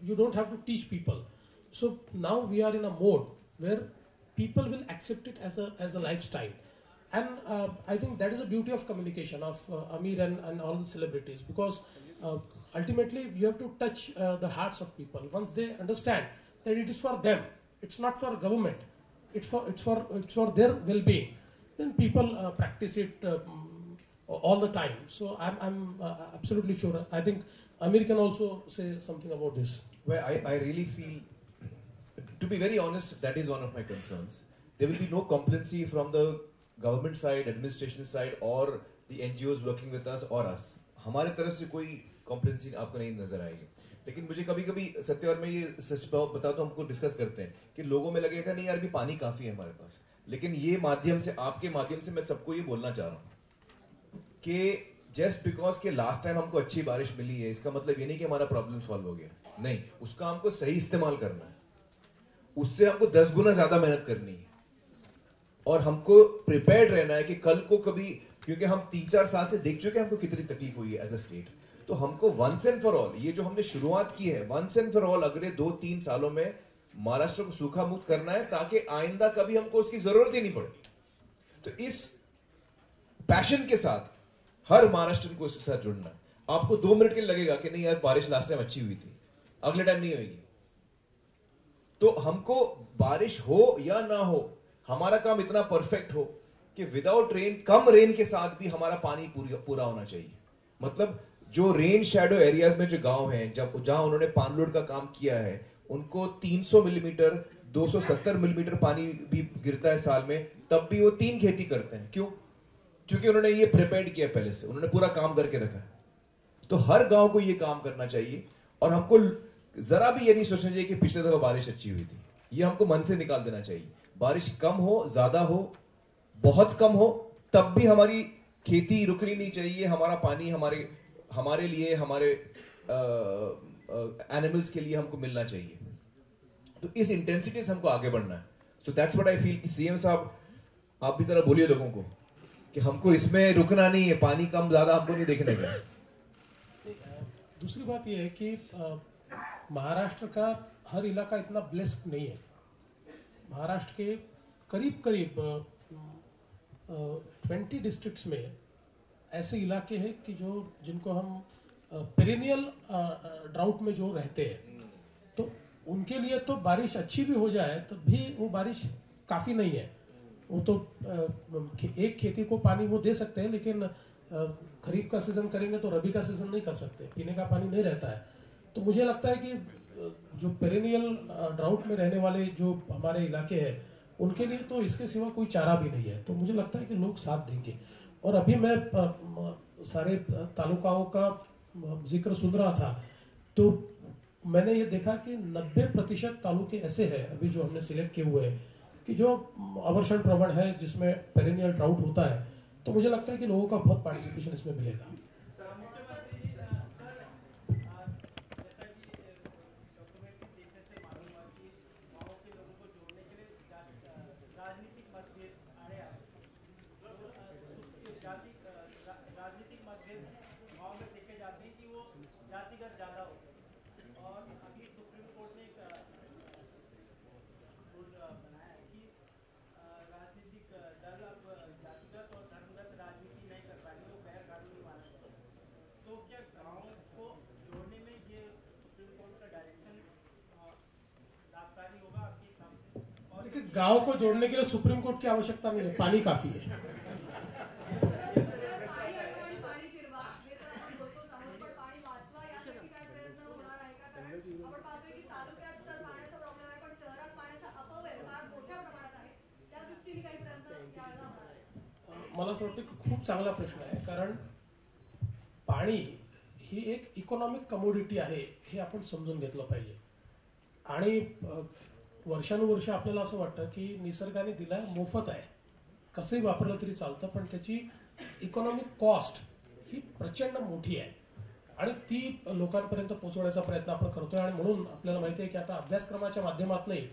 W: you don't have to teach people. So now we are in a mode where people will accept it as a lifestyle. And I think that is the beauty of communication of Amir and all the celebrities, because ultimately you have to touch the hearts of people. Once they understand that it is for them, it's not for government, it's for their well-being, then people practice it all the time. So I'm absolutely sure. I think Amir can also say something about this.
L: Well, I really feel, to be very honest, that is one of my concerns. There will be no complacency from the government side, administration side, or the NGOs working with us or us. हमारे तरफ से कोई complacency आपको नहीं नजर आएगी. लेकिन मुझे कभी-कभी सत्य और मैं ये सच बताता हूँ, हमको डिस्कस करते हैं कि लोगों में लगेगा नहीं यार भी पानी काफी है हमारे पास. लेकिन ये माध्यम से, आपके माध्यम से मैं सबको ये बोलना चाह रहा हूँ कि just because K last time हमको अच्छी बारिश मिली है, इसका मतलब ये नहीं कि हमारा प्रॉब्लम सॉल्व हो गया. नहीं, उसका हमको सही इस्तेमाल करना है. उससे हमको 10 गुना ज्यादा मेहनत करनी है और हमको प्रिपेयर्ड रहना है कि कल को कभी, क्योंकि हम 3-4 साल से देख चुके हैं हमको कितनी तकलीफ हुई है एज अ स्टेट. तो हमको वंस एंड फॉर ऑल, ये जो हमने शुरुआत की है, वंस एंड फॉर ऑल अगले 2-3 सालों में महाराष्ट्र को सूखा मुक्त करना है ताकि आइंदा कभी हमको उसकी जरूरत ही नहीं पड़े। तो इस पैशन के साथ हर महाराष्ट्र को इसके साथ जुड़ना है। आपको 2 मिनट के लिए लगेगा कि नहीं यार बारिश लास्ट टाइम अच्छी हुई थी, अगले टाइम नहीं होगी। तो हमको बारिश हो या ना हो, हमारा काम इतना परफेक्ट हो कि विदाउट रेन, कम रेन के साथ भी हमारा पानी पूरा होना चाहिए। मतलब जो रेन शैडो एरियाज में जो गांव हैं, जहां उन्होंने पानलोड का काम किया है, उनको 300 मिलीमीटर 270 मिलीमीटर पानी भी गिरता है साल में, तब भी वो 3 खेती करते हैं। क्यों? क्योंकि उन्होंने ये प्रिपेयर किया पहले से, उन्होंने पूरा काम करके रखा है। तो हर गांव को ये काम करना चाहिए और हमको जरा भी ये नहीं सोचना चाहिए कि पिछले दफा बारिश अच्छी हुई थी। ये हमको मन से निकाल देना चाहिए। बारिश कम हो, ज्यादा हो, बहुत कम हो, तब भी हमारी खेती रुकनी नहीं चाहिए। हमारा पानी हमारे लिए, हमारे एनिमल्स के लिए हमको मिलना चाहिए। तो इस इंटेंसिटी से हमको आगे बढ़ना है। So that's what I feel. CM साहब, आप भी जरा बोलिए लोगों को कि हमको इसमें रुकना नहीं है, पानी कम ज्यादा हमको नहीं देखने का।
W: दूसरी बात यह है कि महाराष्ट्र का हर इलाका इतना ब्लेस्ड नहीं है। महाराष्ट्र के करीब 20 डिस्ट्रिक्ट्स में ऐसे इलाके हैं कि जिनको हम पेरेनियल ड्राउट में जो रहते हैं, तो उनके लिए तो बारिश अच्छी भी हो जाए तो भी वो बारिश काफ़ी नहीं है। वो तो एक खेती को पानी वो दे सकते हैं, लेकिन खरीफ का सीजन करेंगे तो रबी का सीजन नहीं कर सकते, पीने का पानी नहीं रहता है। तो मुझे लगता है कि जो पेरेनियल ड्राउट में रहने वाले जो हमारे इलाके हैं, उनके लिए तो इसके सिवा कोई चारा भी नहीं है। तो मुझे लगता है कि लोग साथ देंगे। और अभी मैं सारे तालुकाओं का जिक्र सुन रहा था, तो मैंने ये देखा कि 90% तालुके ऐसे हैं अभी जो हमने सिलेक्ट किए हुए हैं कि जो अवर्षण प्रवण है, जिसमें पेरेनियल ड्राउट होता है। तो मुझे लगता है कि लोगों का बहुत पार्टिसिपेशन इसमें मिलेगा। गांव को जोड़ने के लिए सुप्रीम कोर्ट की आवश्यकता नहीं है, पानी काफी है। मला असं वाटतं की खूप चांगला प्रश्न आहे, कारण पाणी ही एक इकॉनॉमिक कमोडिटी आहे हे आपण समजून घेतलं पाहिजे। आणि वर्षानुवर्ष आपल्याला असं वाटतं की निसर्गाने दिला मोफत आहे, कसंही वापरलं तरी चालतं, पण त्याची इकॉनॉमिक कॉस्ट ही प्रचंड मोठी आहे आणि ती लोकांपर्यंत पोहोचवण्याचा प्रयत्न आपण करतोय। आणि म्हणून आपल्याला माहिती आहे की आता अभ्यासक्रमाच्या माध्यमातूनही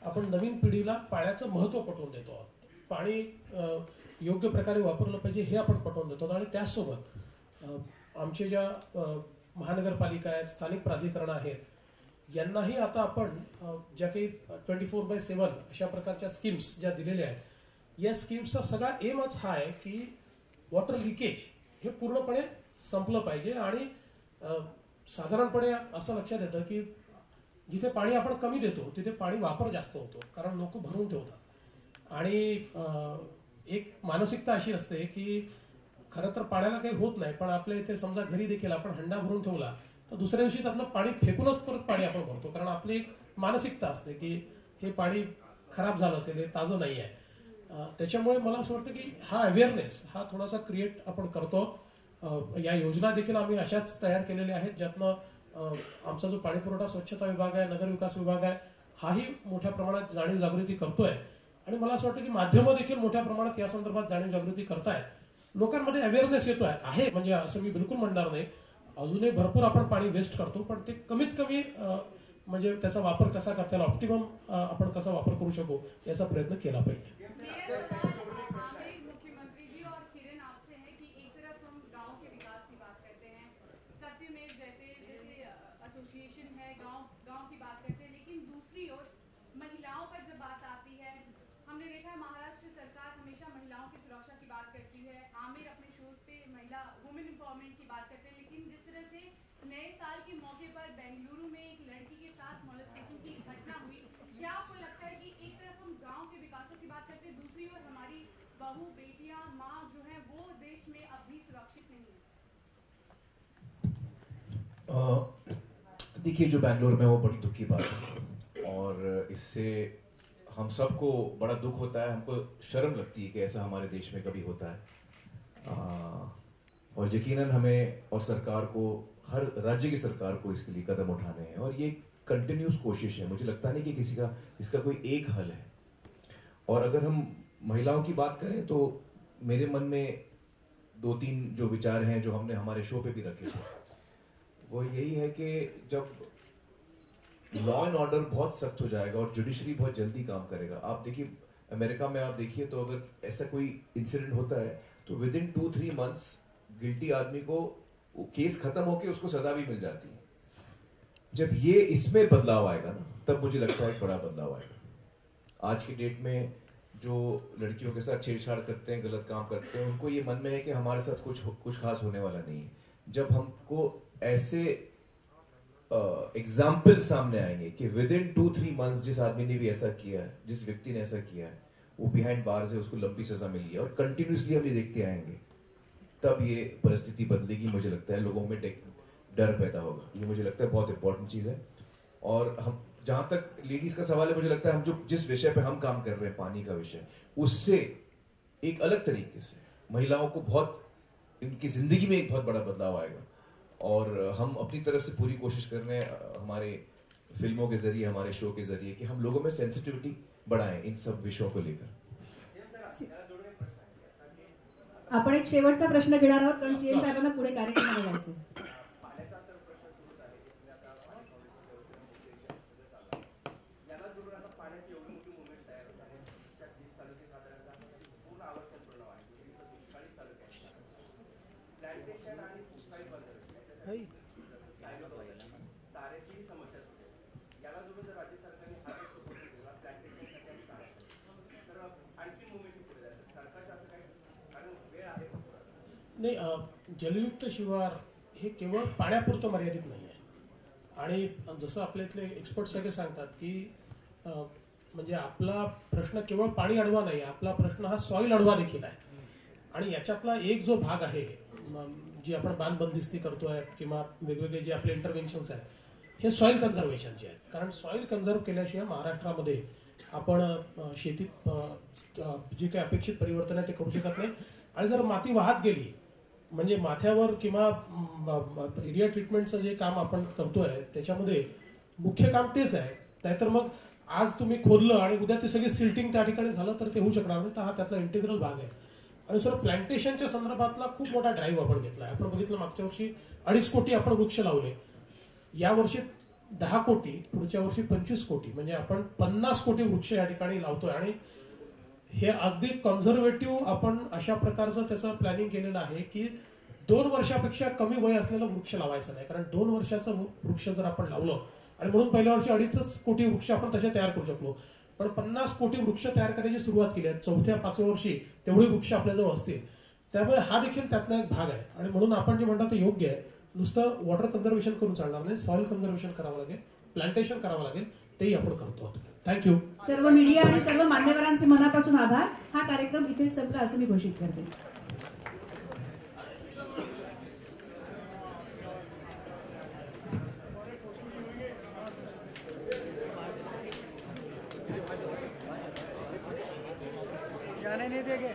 W: आपण नवीन पिढीला पाण्याचं महत्त्व पटवून देतो आहोत। पाणी योग्य प्रकारे वापरलं पाहिजे हे आपण पटवून देतो। आणि त्याचसोबत आमचे ज्या महानगरपालिका आहेत, स्थानिक प्राधिकरण आहेत, यांनाही आता आपण ज्या काही 24/7 अशा प्रकारच्या स्कीम्स ज्या दिलेल्या आहेत, या स्कीम्सचा सगळा एमच हा आहे की वॉटर लिकेज हे पूर्णपणे संपलं पाहिजे। आणि साधारणपणे असं लक्षात येतं की जिथे पाणी आपण कमी देतो तिथे पाणी वापर जास्त होतो, कारण लोक भरून ठेवतात। आणि एक मानसिकता अशी असते की खरं तर पाण्याला काही होत नाही, पण आपल्या इथे समजा घरी देखील आपण हंडा भरून ठेवला तर दुसऱ्या दिवशी त्यातलं पाणी फेकूनच परत पाणी आपण भरतो, कारण आपली एक मानसिकता असते की हे पाणी खराब झालं असेल, हे ताजं नाही आहे। त्याच्यामुळे मला असं वाटतं की हा अवेअरनेस हा थोडासा क्रिएट आपण करतो। या योजना देखील आम्ही अशाच तयार केलेल्या आहेत, ज्यातनं आमचा जो पाणी पुरवठा स्वच्छता विभाग आहे, नगर विकास विभाग आहे, हाही मोठ्या प्रमाणात जाणीव जागृती करतोय। आणि मला असं वाटतं की माध्यमं देखील मोठ्या प्रमाणात या संदर्भात जाणीव जागृती करतायत, लोकांमध्ये अवेअरनेस येतोय आहे। म्हणजे असं मी बिलकुल म्हणणार नाही, अजूनही भरपूर आपण पाणी वेस्ट करतो, पण ते कमीत कमी म्हणजे त्याचा वापर कसा करता येईल, ऑप्टिमम आपण कसा वापर करू शकू याचा प्रयत्न केला पाहिजे।
E: सुरक्षा की बात करती है, आमिर अपने शोज पे महिला वुमेन एम्पावरमेंट की बात करते हैं, लेकिन जिस तरह से नए साल के मौके पर बेंगलुरु में एक लड़की के साथ मोलेस्टेशन की घटना हुई, क्या आपको लगता है कि एक तरफ हम गांव के विकासों की बात करते हैं, दूसरी ओर हमारी बहू बेटियां माँ जो है वो देश में अब भी सुरक्षित नहीं है?
L: देखिए, जो बैंगलोर में वो बड़ी दुख की बात है और इससे हम सबको बड़ा दुख होता है, हमको शर्म लगती है कि ऐसा हमारे देश में कभी होता है। और यकीनन हमें और सरकार को, हर राज्य की सरकार को इसके लिए कदम उठाने हैं और ये कंटिन्यूस कोशिश है। मुझे लगता नहीं कि किसी का इसका कोई एक हल है। और अगर हम महिलाओं की बात करें तो मेरे मन में 2-3 जो विचार हैं जो हमने हमारे शो पे भी रखे थे, वो यही है कि जब लॉ एंड ऑर्डर बहुत सख्त हो जाएगा और जुडिशरी बहुत जल्दी काम करेगा। आप देखिए अमेरिका में, आप देखिए तो अगर ऐसा कोई इंसिडेंट होता है तो विद इन 2-3 मंथ्स गिल्टी आदमी को केस खत्म होके उसको सजा भी मिल जाती है। जब ये इसमें बदलाव आएगा ना, तब मुझे लगता है एक बड़ा बदलाव आएगा। आज की डेट में जो लड़कियों के साथ छेड़छाड़ करते हैं, गलत काम करते हैं, उनको ये मन में है कि हमारे साथ कुछ खास होने वाला नहीं है। जब हमको ऐसे एग्जाम्पल सामने आएंगे कि विद इन 2-3 मंथ्स जिस आदमी ने भी ऐसा किया है, जिस व्यक्ति ने ऐसा किया है, वो बिहाइंड बार्स है, उसको लंबी सजा मिली है और कंटिन्यूसली हम ये देखते आएंगे, तब ये परिस्थिति बदलेगी। मुझे लगता है लोगों में डर पैदा होगा। ये मुझे लगता है बहुत इंपॉर्टेंट चीज़ है। और हम, जहाँ तक लेडीज का सवाल है, मुझे लगता है हम जो जिस विषय पे हम काम कर रहे हैं, पानी का विषय, उससे एक अलग तरीके से महिलाओं को बहुत, इनकी जिंदगी में एक बहुत बड़ा बदलाव आएगा। और हम अपनी तरफ से पूरी कोशिश कर रहे हैं हमारे फिल्मों के जरिए, हमारे शो के जरिए, कि हम लोगों में सेंसिटिविटी बढ़ाएं इन सब विषयों को लेकर।
C: आपण एक शेवटचा प्रश्न घेणार आहोत कारण सीएम साहेबांना पुढे कार्यक्रमाला जायचं।
W: नाही, जलयुक्त शिवार हे केवळ पाण्यापुरतं मर्यादित नाही आहे। आणि जसं आपल्या इथले एक्सपर्ट सगळे सांगतात की म्हणजे आपला प्रश्न केवळ पाणी अडवा नाही, आपला प्रश्न हा सॉईल अडवा देखील आहे। आणि याच्यातला एक जो भाग आहे, जी आपण बांधबंदिस्ती करतोय किंवा वेगवेगळे जे आपले इंटरव्हेन्शन्स आहेत, हे सॉईल कन्झर्वेशनचे आहेत। कारण सॉईल कन्झर्व केल्याशिवाय महाराष्ट्रामध्ये आपण शेतीत जे काही अपेक्षित परिवर्तन आहे ते करू शकत नाही। आणि जर माती वाहत गेली, म्हणजे माथ्यावर किंवा एरिया ट्रीटमेंटचं जे काम आपण करतोय त्याच्यामध्ये मुख्य काम तेच आहे। नाहीतर मग आज तुम्ही खोदलं आणि उद्या ते सगळे सिल्टिंग त्या ठिकाणी झालं तर ते होऊ शकणार नाही। तर हा त्यातला इंटिग्रल भाग आहे। आणि सर, प्लांटेशनच्या संदर्भातला खूप मोठा ड्राईव्ह आपण घेतला आहे। आपण बघितलं मागच्या वर्षी 2.5 कोटी आपण वृक्ष लावले, या वर्षी 10 कोटी, पुढच्या वर्षी 25 कोटी, म्हणजे आपण 50 कोटी वृक्ष या ठिकाणी लावतोय। आणि हे अगदी कन्झर्वेटिव्ह आपण अशा प्रकारचं त्याचं प्लॅनिंग केलेलं आहे की 2 वर्षापेक्षा कमी वय असलेलं वृक्ष लावायचं नाही। कारण 2 वर्षाचं वृक्ष जर आपण लावलं, आणि म्हणून पहिल्या वर्षी 2.5 कोटी वृक्ष आपण तसे तयार करू शकलो, पण 50 कोटी वृक्ष तयार करायची सुरुवात केली आहे। 4थ्या-5व्या वर्षी तेवढे वृक्ष आपल्याजवळ असतील। त्यामुळे हा देखील त्यातला एक भाग आहे। आणि म्हणून आपण जे म्हणतो ते योग्य आहे। नुसतं वॉटर कन्झर्वेशन करून चालणार नाही, सॉइल कन्झर्वेशन करावं लागेल, प्लांटेशन करावं लागेल, तेही आपण करतो। थँक्यू।
C: सर्व मीडिया आणि सर्व मान्यवरांचे मनापासून आभार। हा कार्यक्रम इथेच संपला असं मी घोषित करते।
G: जाने नहीं देंगे।